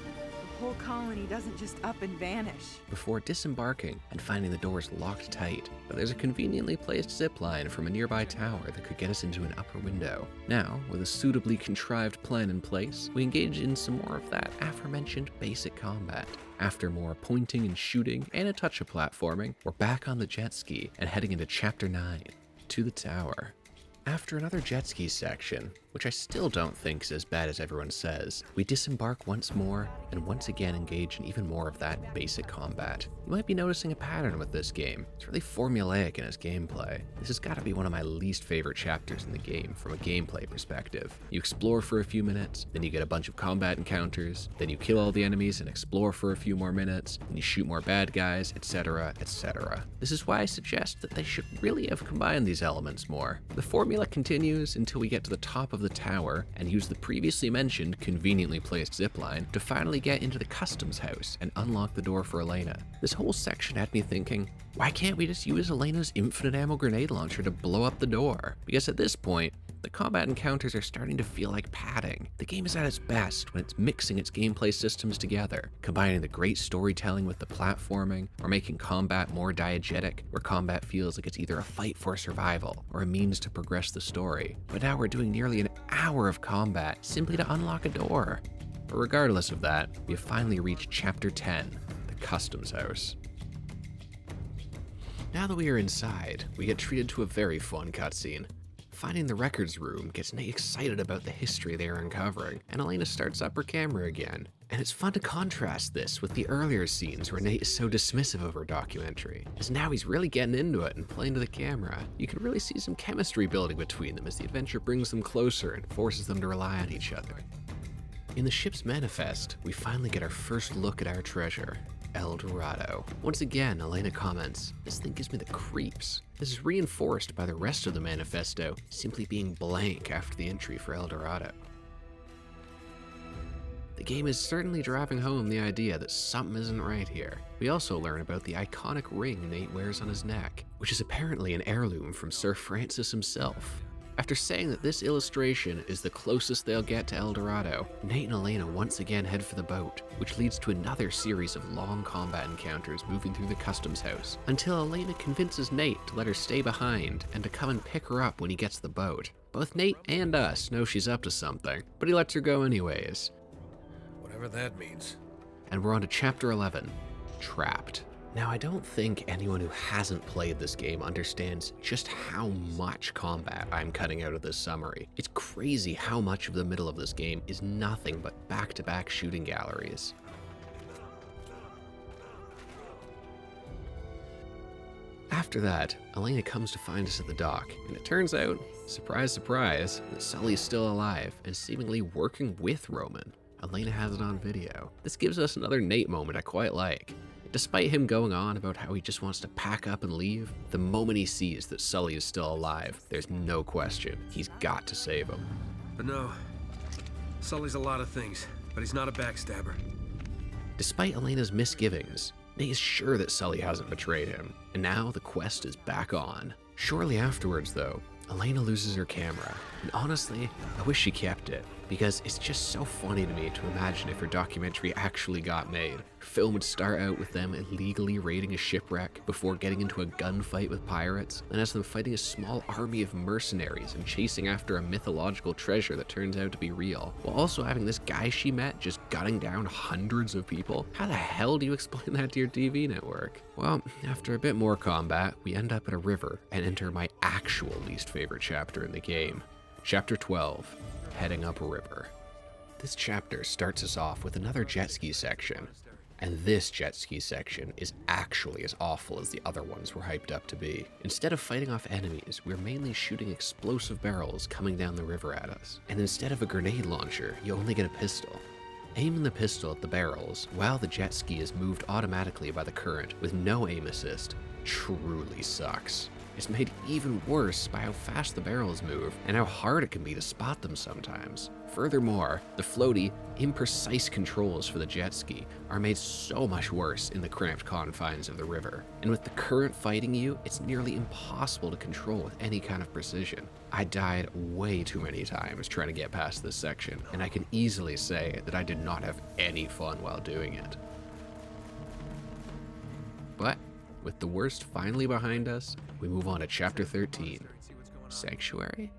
[SPEAKER 8] The whole colony doesn't just up and vanish.
[SPEAKER 1] Before disembarking and finding the doors locked tight, but there's a conveniently placed zipline from a nearby tower that could get us into an upper window. Now, with a suitably contrived plan in place, we engage in some more of that aforementioned basic combat. After more pointing and shooting and a touch of platforming, we're back on the jet ski and heading into Chapter 9, to the tower. After another jet ski section, which I still don't think is as bad as everyone says, we disembark once more and once again engage in even more of that basic combat. You might be noticing a pattern with this game. It's really formulaic in its gameplay. This has got to be one of my least favorite chapters in the game from a gameplay perspective. You explore for a few minutes, then you get a bunch of combat encounters, then you kill all the enemies and explore for a few more minutes, then you shoot more bad guys, etc., etc. This is why I suggest that they should really have combined these elements more. The formula continues until we get to the top of the tower and use the previously mentioned conveniently placed zipline to finally get into the customs house and unlock the door for Elena. This whole section had me thinking, why can't we just use Elena's infinite ammo grenade launcher to blow up the door? Because at this point, the combat encounters are starting to feel like padding. The game is at its best when it's mixing its gameplay systems together, combining the great storytelling with the platforming, or making combat more diegetic, where combat feels like it's either a fight for survival or a means to progress the story. But now we're doing nearly an hour of combat simply to unlock a door. But regardless of that, we have finally reached Chapter 10, the Customs House. Now that we are inside, we get treated to a very fun cutscene. Finding the records room gets Nate excited about the history they are uncovering, and Elena starts up her camera again. And it's fun to contrast this with the earlier scenes where Nate is so dismissive of her documentary, as now he's really getting into it and playing to the camera. You can really see some chemistry building between them as the adventure brings them closer and forces them to rely on each other. In the ship's manifest, we finally get our first look at our treasure, El Dorado. Once again, Elena comments, "This thing gives me the creeps." This is reinforced by the rest of the manifesto simply being blank after the entry for El Dorado. The game is certainly driving home the idea that something isn't right here. We also learn about the iconic ring Nate wears on his neck, which is apparently an heirloom from Sir Francis himself. After saying that this illustration is the closest they'll get to El Dorado, Nate and Elena once again head for the boat, which leads to another series of long combat encounters moving through the customs house, until Elena convinces Nate to let her stay behind and to come and pick her up when he gets the boat. Both Nate and us know she's up to something, but he lets her go anyways.
[SPEAKER 2] Whatever that means.
[SPEAKER 1] And we're on to Chapter 11, Trapped. Now, I don't think anyone who hasn't played this game understands just how much combat I'm cutting out of this summary. It's crazy how much of the middle of this game is nothing but back-to-back shooting galleries. After that, Elena comes to find us at the dock, and it turns out, surprise, surprise, that Sully's still alive and seemingly working with Roman. Elena has it on video. This gives us another Nate moment I quite like. Despite him going on about how he just wants to pack up and leave, the moment he sees that Sully is still alive, there's no question. He's got to save him.
[SPEAKER 2] But no, Sully's a lot of things, but he's not a backstabber.
[SPEAKER 1] Despite Elena's misgivings, Nate is sure that Sully hasn't betrayed him, and now the quest is back on. Shortly afterwards, though, Elena loses her camera, and honestly, I wish she kept it, because it's just so funny to me to imagine if her documentary actually got made. Her film would start out with them illegally raiding a shipwreck before getting into a gunfight with pirates, and as them fighting a small army of mercenaries and chasing after a mythological treasure that turns out to be real, while also having this guy she met just gunning down hundreds of people. How the hell do you explain that to your TV network? Well, after a bit more combat, we end up at a river and enter my actual least favorite chapter in the game. Chapter 12, Heading Up a River. This chapter starts us off with another jet ski section, and this jet ski section is actually as awful as the other ones were hyped up to be. Instead of fighting off enemies, we're mainly shooting explosive barrels coming down the river at us, and instead of a grenade launcher, you only get a pistol. Aiming the pistol at the barrels while the jet ski is moved automatically by the current with no aim assist truly sucks. is made even worse by how fast the barrels move and how hard it can be to spot them sometimes. Furthermore, the floaty, imprecise controls for the jet ski are made so much worse in the cramped confines of the river. And with the current fighting you, it's nearly impossible to control with any kind of precision. I died way too many times trying to get past this section, and I can easily say that I did not have any fun while doing it. But with the worst finally behind us, we move on to Chapter 13, Sanctuary?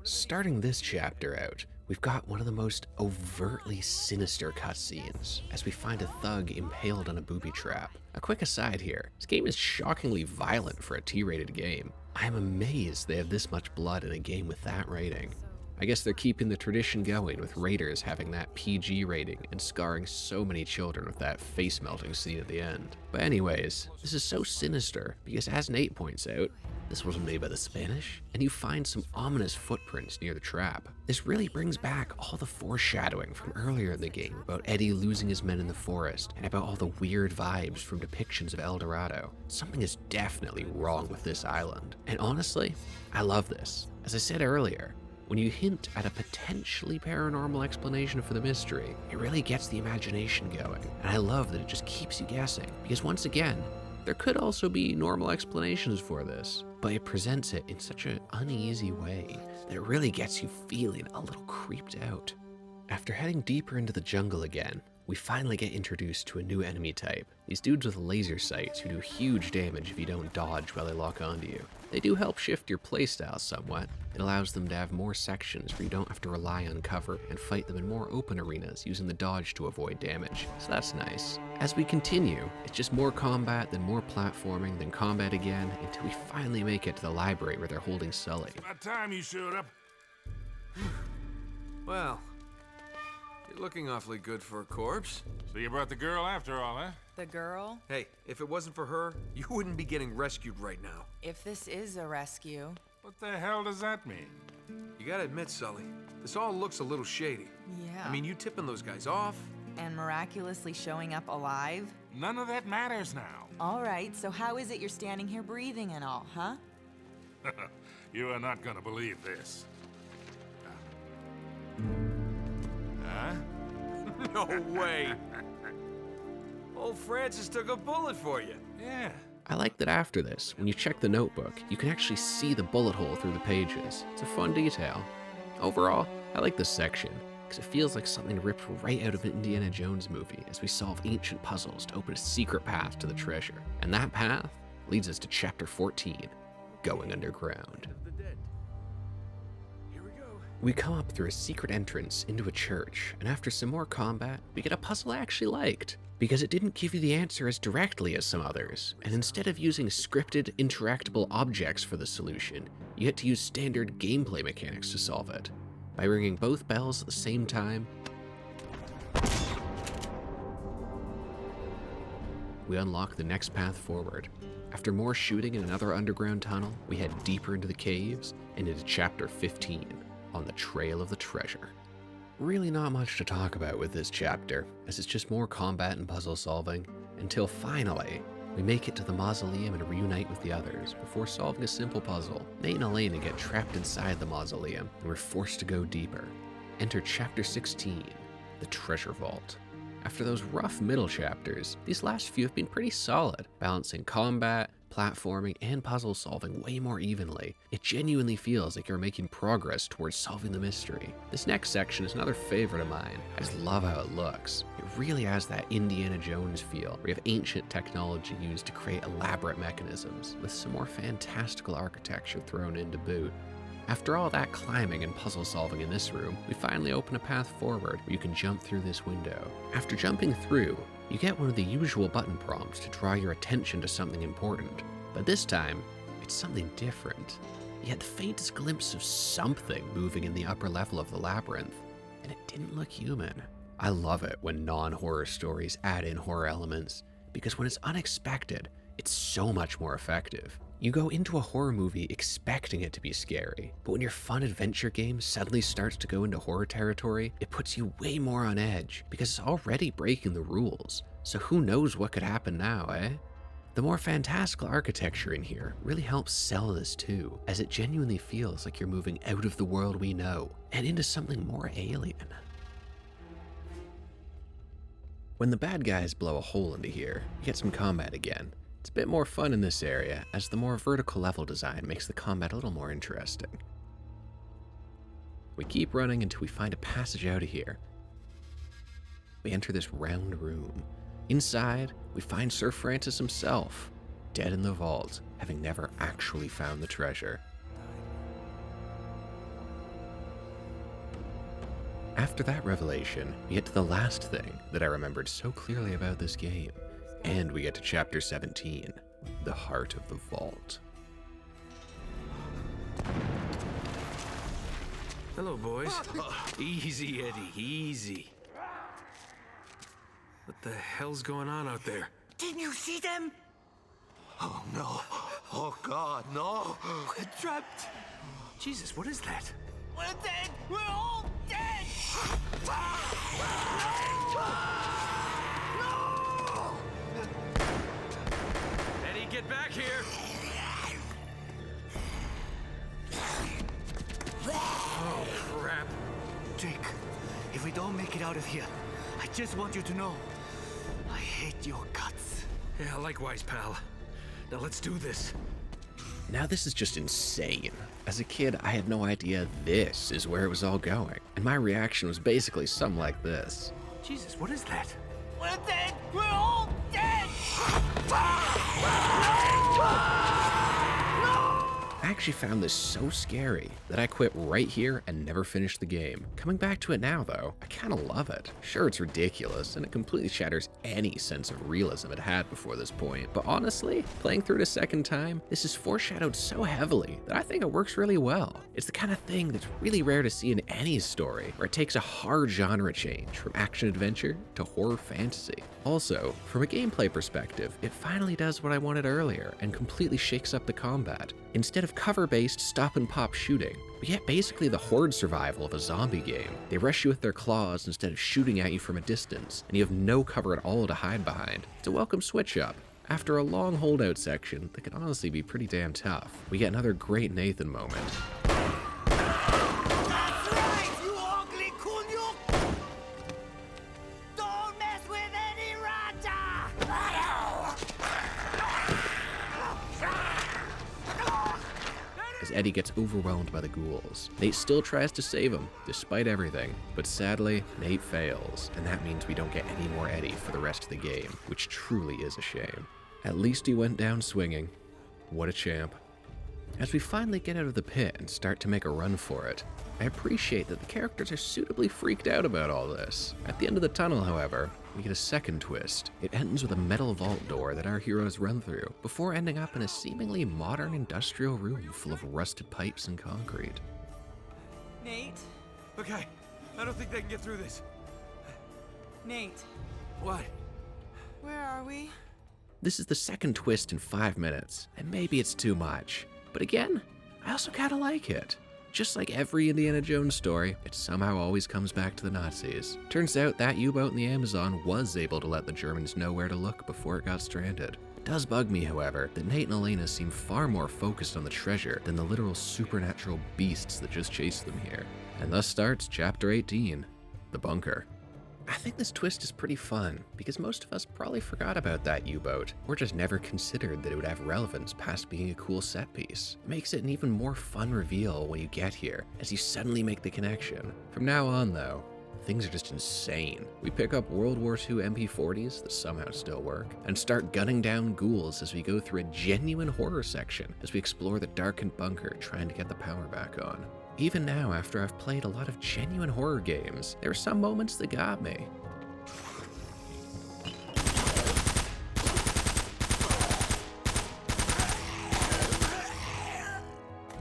[SPEAKER 1] Starting this chapter out, we've got one of the most overtly sinister cutscenes as we find a thug impaled on a booby trap. A quick aside here, this game is shockingly violent for a T-rated game. I'm amazed they have this much blood in a game with that rating. I guess they're keeping the tradition going with Raiders having that PG rating and scarring so many children with that face-melting scene at the end. But anyways, this is so sinister because as Nate points out, this wasn't made by the Spanish, and you find some ominous footprints near the trap. This really brings back all the foreshadowing from earlier in the game about Eddie losing his men in the forest, and about all the weird vibes from depictions of El Dorado. Something is definitely wrong with this island. And honestly, I love this. As I said earlier, when you hint at a potentially paranormal explanation for the mystery, it really gets the imagination going. And I love that it just keeps you guessing, because once again, there could also be normal explanations for this, but it presents it in such an uneasy way that it really gets you feeling a little creeped out. After heading deeper into the jungle again, we finally get introduced to a new enemy type. These dudes with laser sights who do huge damage if you don't dodge while they lock onto you. They do help shift your playstyle somewhat. It allows them to have more sections where you don't have to rely on cover and fight them in more open arenas using the dodge to avoid damage, so that's nice. As we continue, it's just more combat, then more platforming, then combat again, until we finally make it to the library where they're holding Sully.
[SPEAKER 3] About time you showed up.
[SPEAKER 2] Well, you're looking awfully good for a corpse.
[SPEAKER 3] So you brought the girl after all, huh?
[SPEAKER 8] The girl?
[SPEAKER 2] Hey, if it wasn't for her, you wouldn't be getting rescued right now.
[SPEAKER 8] If this is a rescue.
[SPEAKER 3] What the hell does that mean?
[SPEAKER 2] You gotta admit, Sully, this all looks a little shady.
[SPEAKER 8] Yeah.
[SPEAKER 2] I mean, you tipping those guys off.
[SPEAKER 8] And miraculously showing up alive?
[SPEAKER 3] None of that matters now.
[SPEAKER 8] All right, so how is it you're standing here breathing and all, huh?
[SPEAKER 3] You are not gonna believe this. Huh?
[SPEAKER 2] No way. Old Francis took a bullet for you.
[SPEAKER 3] Yeah.
[SPEAKER 1] I like that after this, when you check the notebook, you can actually see the bullet hole through the pages. It's a fun detail. Overall, I like this section, because it feels like something ripped right out of an Indiana Jones movie as we solve ancient puzzles to open a secret path to the treasure. And that path leads us to Chapter 14, Going Underground. We come up through a secret entrance into a church, and after some more combat, we get a puzzle I actually liked, because it didn't give you the answer as directly as some others, and instead of using scripted, interactable objects for the solution, you get to use standard gameplay mechanics to solve it. By ringing both bells at the same time, we unlock the next path forward. After more shooting in another underground tunnel, we head deeper into the caves and into Chapter 15, On the Trail of the Treasure. Really not much to talk about with this chapter, as it's just more combat and puzzle solving, until finally, we make it to the mausoleum and reunite with the others before solving a simple puzzle. Nate and Elena get trapped inside the mausoleum, and we're forced to go deeper. Enter Chapter 16, The Treasure Vault. After those rough middle chapters, these last few have been pretty solid, balancing combat, platforming, and puzzle solving way more evenly. It genuinely feels like you're making progress towards solving the mystery. This next section is another favorite of mine. I just love how it looks. It really has that Indiana Jones feel, where you have ancient technology used to create elaborate mechanisms, with some more fantastical architecture thrown in to boot. After all that climbing and puzzle solving in this room, we finally open a path forward where you can jump through this window. After jumping through, you get one of the usual button prompts to draw your attention to something important. But this time, it's something different. You had the faintest glimpse of something moving in the upper level of the labyrinth, and it didn't look human. I love it when non-horror stories add in horror elements, because when it's unexpected, it's so much more effective. You go into a horror movie expecting it to be scary, but when your fun adventure game suddenly starts to go into horror territory, it puts you way more on edge because it's already breaking the rules. So who knows what could happen now, eh? The more fantastical architecture in here really helps sell this too, as it genuinely feels like you're moving out of the world we know and into something more alien. When the bad guys blow a hole into here, you get some combat again. It's a bit more fun in this area, as the more vertical level design makes the combat a little more interesting. We keep running until we find a passage out of here. We enter this round room. Inside, we find Sir Francis himself, dead in the vault, having never actually found the treasure. After that revelation, we get to the last thing that I remembered so clearly about this game. And we get to Chapter 17, the Heart of the Vault.
[SPEAKER 3] Hello, boys. Easy, Eddie, easy. What the hell's going on out there?
[SPEAKER 5] Didn't you see them?
[SPEAKER 9] Oh, no. Oh, God, no.
[SPEAKER 5] We're trapped.
[SPEAKER 3] Jesus, what is that?
[SPEAKER 5] We're dead. We're all dead.
[SPEAKER 3] Eddie, get back here! Oh, crap.
[SPEAKER 5] Jake, if we don't make it out of here, I just want you to know, I hate your guts.
[SPEAKER 3] Yeah, likewise, pal. Now let's do this.
[SPEAKER 1] Now this is just insane. As a kid, I had no idea this is where it was all going, and my reaction was basically something like this.
[SPEAKER 3] Jesus, what is that?
[SPEAKER 5] We're dead. We're all dead.
[SPEAKER 1] I actually found this so scary that I quit right here and never finished the game. Coming back to it now though, I kinda love it. Sure, it's ridiculous and it completely shatters any sense of realism it had before this point, but honestly, playing through it a second time, this is foreshadowed so heavily that I think it works really well. It's the kind of thing that's really rare to see in any story, where it takes a hard genre change from action-adventure to horror fantasy. Also, from a gameplay perspective, it finally does what I wanted earlier and completely shakes up the combat. Instead of cover-based stop-and-pop shooting, we get basically the horde survival of a zombie game. They rush you with their claws instead of shooting at you from a distance, and you have no cover at all to hide behind. It's a welcome switch-up. After a long holdout section that can honestly be pretty damn tough, we get another great Nathan moment.
[SPEAKER 5] That's right, you ugly kunyuk! Don't mess with Eddy Raja!
[SPEAKER 1] As Eddie gets overwhelmed by the ghouls, Nate still tries to save him, despite everything. But sadly, Nate fails, and that means we don't get any more Eddie for the rest of the game, which truly is a shame. At least he went down swinging. What a champ. As we finally get out of the pit and start to make a run for it, I appreciate that the characters are suitably freaked out about all this. At the end of the tunnel, however, we get a second twist. It ends with a metal vault door that our heroes run through, before ending up in a seemingly modern industrial room full of rusted pipes and concrete.
[SPEAKER 8] Nate?
[SPEAKER 2] Okay, I don't think they can get through this.
[SPEAKER 8] Nate,
[SPEAKER 2] What?
[SPEAKER 8] where are we?
[SPEAKER 1] This is the second twist in 5 minutes, and maybe it's too much. But again, I also kinda like it. Just like every Indiana Jones story, it somehow always comes back to the Nazis. Turns out that U-boat in the Amazon was able to let the Germans know where to look before it got stranded. It does bug me, however, that Nate and Elena seem far more focused on the treasure than the literal supernatural beasts that just chased them here. And thus starts Chapter 18, The Bunker. I think this twist is pretty fun, because most of us probably forgot about that U-boat, or just never considered that it would have relevance past being a cool set piece. It makes it an even more fun reveal when you get here, as you suddenly make the connection. From now on though, things are just insane. We pick up World War II MP40s that somehow still work, and start gunning down ghouls as we go through a genuine horror section as we explore the darkened bunker trying to get the power back on. Even now, after I've played a lot of genuine horror games, there are some moments that got me.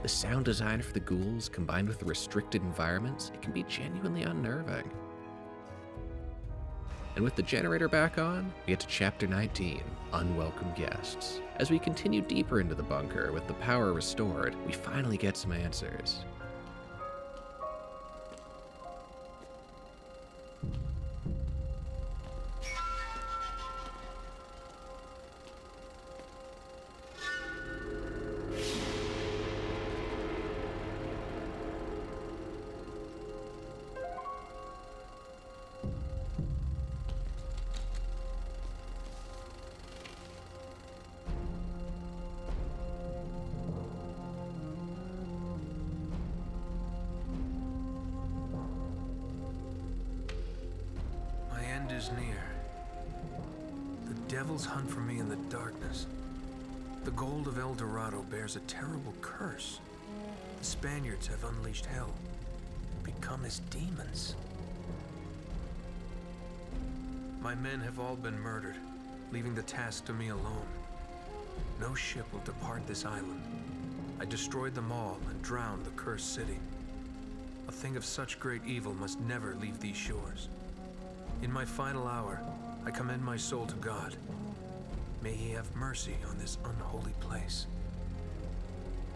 [SPEAKER 1] The sound design for the ghouls, combined with the restricted environments, it can be genuinely unnerving. And with the generator back on, we get to Chapter 19, Unwelcome Guests. As we continue deeper into the bunker with the power restored, we finally get some answers.
[SPEAKER 2] Is near. The devils hunt for me in the darkness. The gold of El Dorado bears a terrible curse. The Spaniards have unleashed hell, become as demons. My men have all been murdered, leaving the task to me alone. No ship will depart this island. I destroyed them all and drowned the cursed city. A thing of such great evil must never leave these shores. In my final hour, I commend my soul to God. May he have mercy on this unholy place.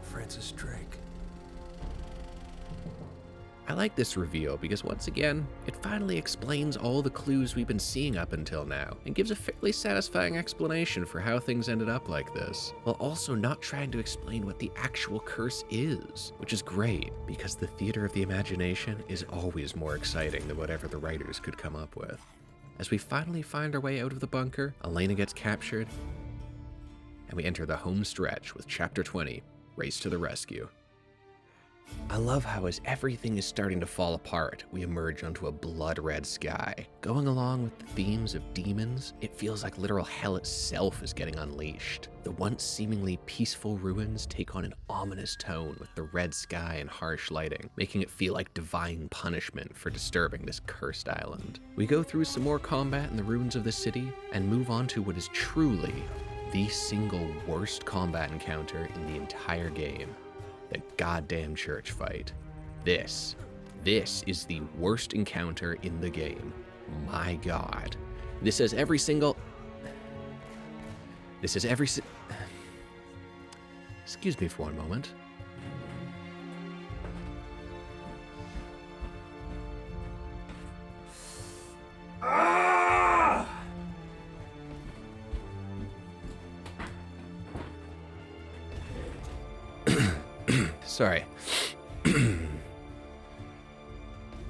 [SPEAKER 2] Francis Drake.
[SPEAKER 1] I like this reveal because once again, it finally explains all the clues we've been seeing up until now, and gives a fairly satisfying explanation for how things ended up like this, while also not trying to explain what the actual curse is, which is great, because the theater of the imagination is always more exciting than whatever the writers could come up with. As we finally find our way out of the bunker, Elena gets captured, and we enter the home stretch with Chapter 20, Race to the Rescue. I love how as everything is starting to fall apart, we emerge onto a blood-red sky. Going along with the themes of demons, it feels like literal hell itself is getting unleashed. The once seemingly peaceful ruins take on an ominous tone with the red sky and harsh lighting, making it feel like divine punishment for disturbing this cursed island. We go through some more combat in the ruins of the city, and move on to what is truly the single worst combat encounter in the entire game. The goddamn church fight. This is the worst encounter in the game. My God. This has every single... Excuse me for one moment. Sorry.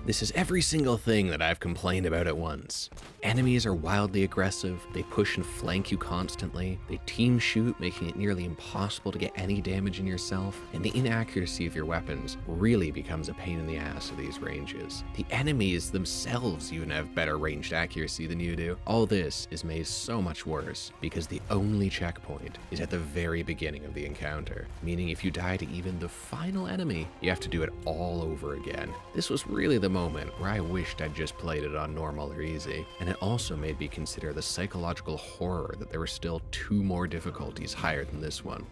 [SPEAKER 1] This is every single thing that I've complained about at once. Enemies are wildly aggressive, they push and flank you constantly, they team shoot, making it nearly impossible to get any damage in yourself, and the inaccuracy of your weapons really becomes a pain in the ass at these ranges. The enemies themselves even have better ranged accuracy than you do. All this is made so much worse because the only checkpoint is at the very beginning of the encounter, meaning if you die to even the final enemy, you have to do it all over again. This was really the moment where I wished I'd just played it on normal or easy, and it also made me consider the psychological horror that there were still 2 more difficulties higher than this one.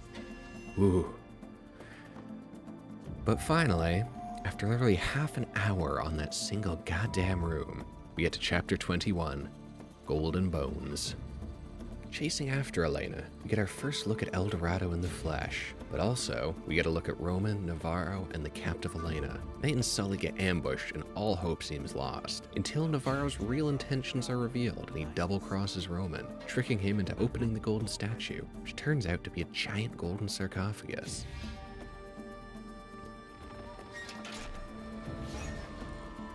[SPEAKER 1] Ooh. But finally, after literally half an hour on that single goddamn room, we get to Chapter 21, Golden Bones. Chasing after Elena, we get our first look at El Dorado in the flesh, but also we get a look at Roman, Navarro, and the captive Elena. Nate and Sully get ambushed and all hope seems lost, until Navarro's real intentions are revealed and he double-crosses Roman, tricking him into opening the golden statue, which turns out to be a giant golden sarcophagus.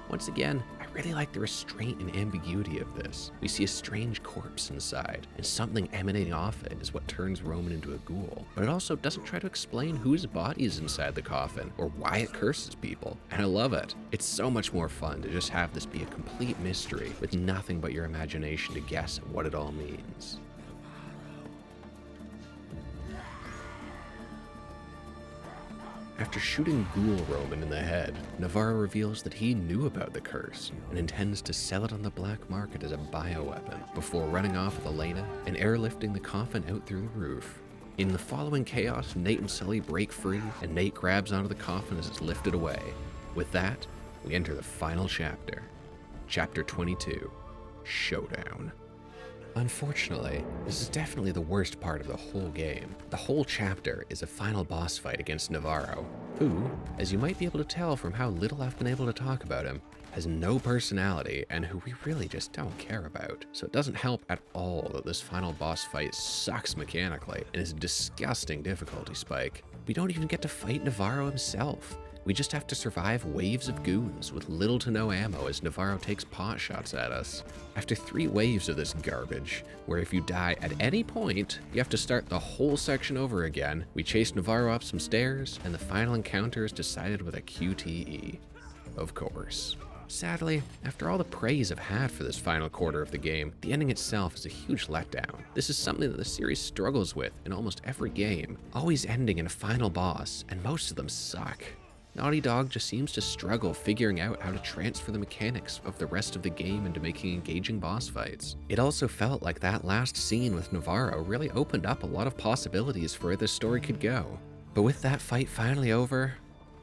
[SPEAKER 1] Once again, I really like the restraint and ambiguity of this. We see a strange corpse inside, and something emanating off it is what turns Roman into a ghoul. But it also doesn't try to explain whose body is inside the coffin, or why it curses people, and I love it. It's so much more fun to just have this be a complete mystery, with nothing but your imagination to guess at what it all means. After shooting Ghoul Roman in the head, Navarro reveals that he knew about the curse and intends to sell it on the black market as a bioweapon before running off with Elena and airlifting the coffin out through the roof. In the following chaos, Nate and Sully break free and Nate grabs onto the coffin as it's lifted away. With that, we enter the final chapter, Chapter 22, showdown. Unfortunately, this is definitely the worst part of the whole game. The whole chapter is a final boss fight against Navarro, who, as you might be able to tell from how little I've been able to talk about him, has no personality and who we really just don't care about. So it doesn't help at all that this final boss fight sucks mechanically and is a disgusting difficulty spike. We don't even get to fight Navarro himself. We just have to survive waves of goons with little to no ammo as Navarro takes pot shots at us. After 3 waves of this garbage, where if you die at any point, you have to start the whole section over again, we chase Navarro up some stairs, and the final encounter is decided with a QTE. Of course. Sadly, after all the praise I've had for this final quarter of the game, the ending itself is a huge letdown. This is something that the series struggles with in almost every game, always ending in a final boss, and most of them suck. Naughty Dog just seems to struggle figuring out how to transfer the mechanics of the rest of the game into making engaging boss fights. It also felt like that last scene with Navarro really opened up a lot of possibilities for where this story could go. But with that fight finally over,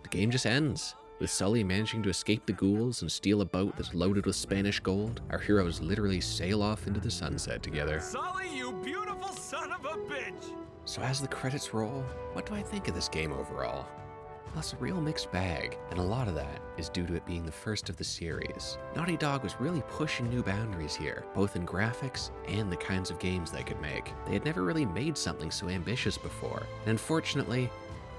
[SPEAKER 1] the game just ends. With Sully managing to escape the ghouls and steal a boat that's loaded with Spanish gold, our heroes literally sail off into the sunset together.
[SPEAKER 10] Sully, you beautiful son of a bitch!
[SPEAKER 1] So as the credits roll, what do I think of this game overall? Well, it's a real mixed bag, and a lot of that is due to it being the first of the series. Naughty Dog was really pushing new boundaries here, both in graphics and the kinds of games they could make. They had never really made something so ambitious before, and unfortunately,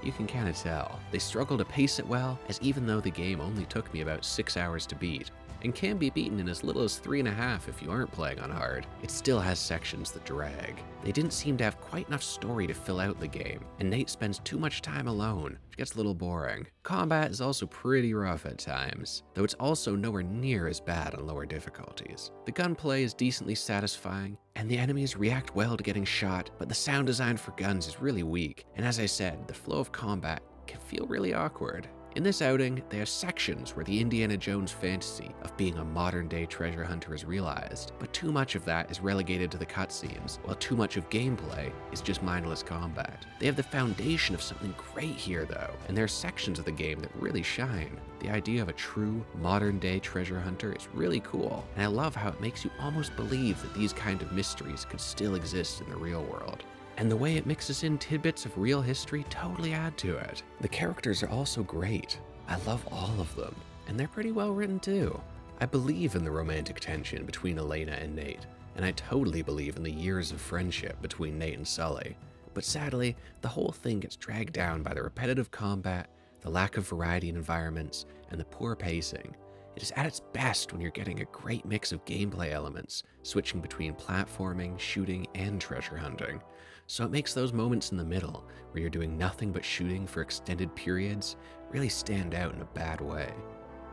[SPEAKER 1] you can kind of tell. They struggle to pace it well, as even though the game only took me about 6 hours to beat, and can be beaten in as little as 3.5 if you aren't playing on hard, it still has sections that drag. They didn't seem to have quite enough story to fill out the game, and Nate spends too much time alone, which gets a little boring. Combat is also pretty rough at times, though it's also nowhere near as bad on lower difficulties. The gunplay is decently satisfying, and the enemies react well to getting shot, but the sound design for guns is really weak, and as I said, the flow of combat can feel really awkward. In this outing, there are sections where the Indiana Jones fantasy of being a modern-day treasure hunter is realized, but too much of that is relegated to the cutscenes, while too much of gameplay is just mindless combat. They have the foundation of something great here though, and there are sections of the game that really shine. The idea of a true, modern-day treasure hunter is really cool, and I love how it makes you almost believe that these kind of mysteries could still exist in the real world. And the way it mixes in tidbits of real history totally add to it. The characters are also great. I love all of them, and they're pretty well written too. I believe in the romantic tension between Elena and Nate, and I totally believe in the years of friendship between Nate and Sully. But sadly, the whole thing gets dragged down by the repetitive combat, the lack of variety in environments, and the poor pacing. It is at its best when you're getting a great mix of gameplay elements, switching between platforming, shooting, and treasure hunting. So it makes those moments in the middle, where you're doing nothing but shooting for extended periods, really stand out in a bad way.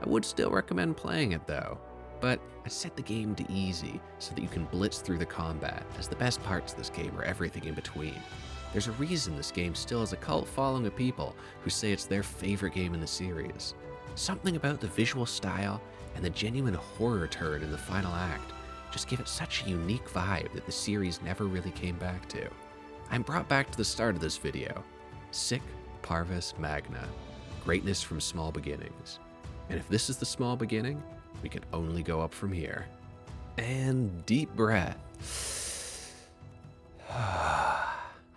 [SPEAKER 1] I would still recommend playing it though, but I set the game to easy so that you can blitz through the combat, as the best parts of this game are everything in between. There's a reason this game still has a cult following of people who say it's their favorite game in the series. Something about the visual style and the genuine horror turn in the final act just give it such a unique vibe that the series never really came back to. I'm brought back to the start of this video. Sic Parvis Magna. Greatness from small beginnings. And if this is the small beginning, we can only go up from here. And deep breath.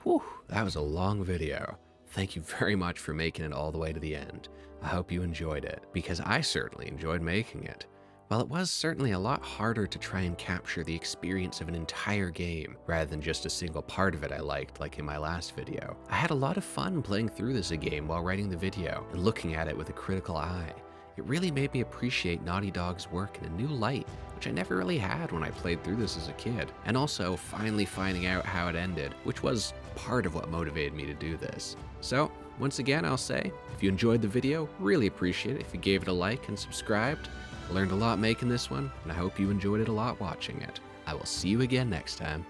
[SPEAKER 1] Whew, that was a long video. Thank you very much for making it all the way to the end. I hope you enjoyed it, because I certainly enjoyed making it. While it was certainly a lot harder to try and capture the experience of an entire game, rather than just a single part of it I liked like in my last video, I had a lot of fun playing through this game while writing the video and looking at it with a critical eye. It really made me appreciate Naughty Dog's work in a new light, which I never really had when I played through this as a kid, and also finally finding out how it ended, which was part of what motivated me to do this. So, once again, I'll say, if you enjoyed the video, really appreciate it if you gave it a like and subscribed. I learned a lot making this one, and I hope you enjoyed it a lot watching it. I will see you again next time.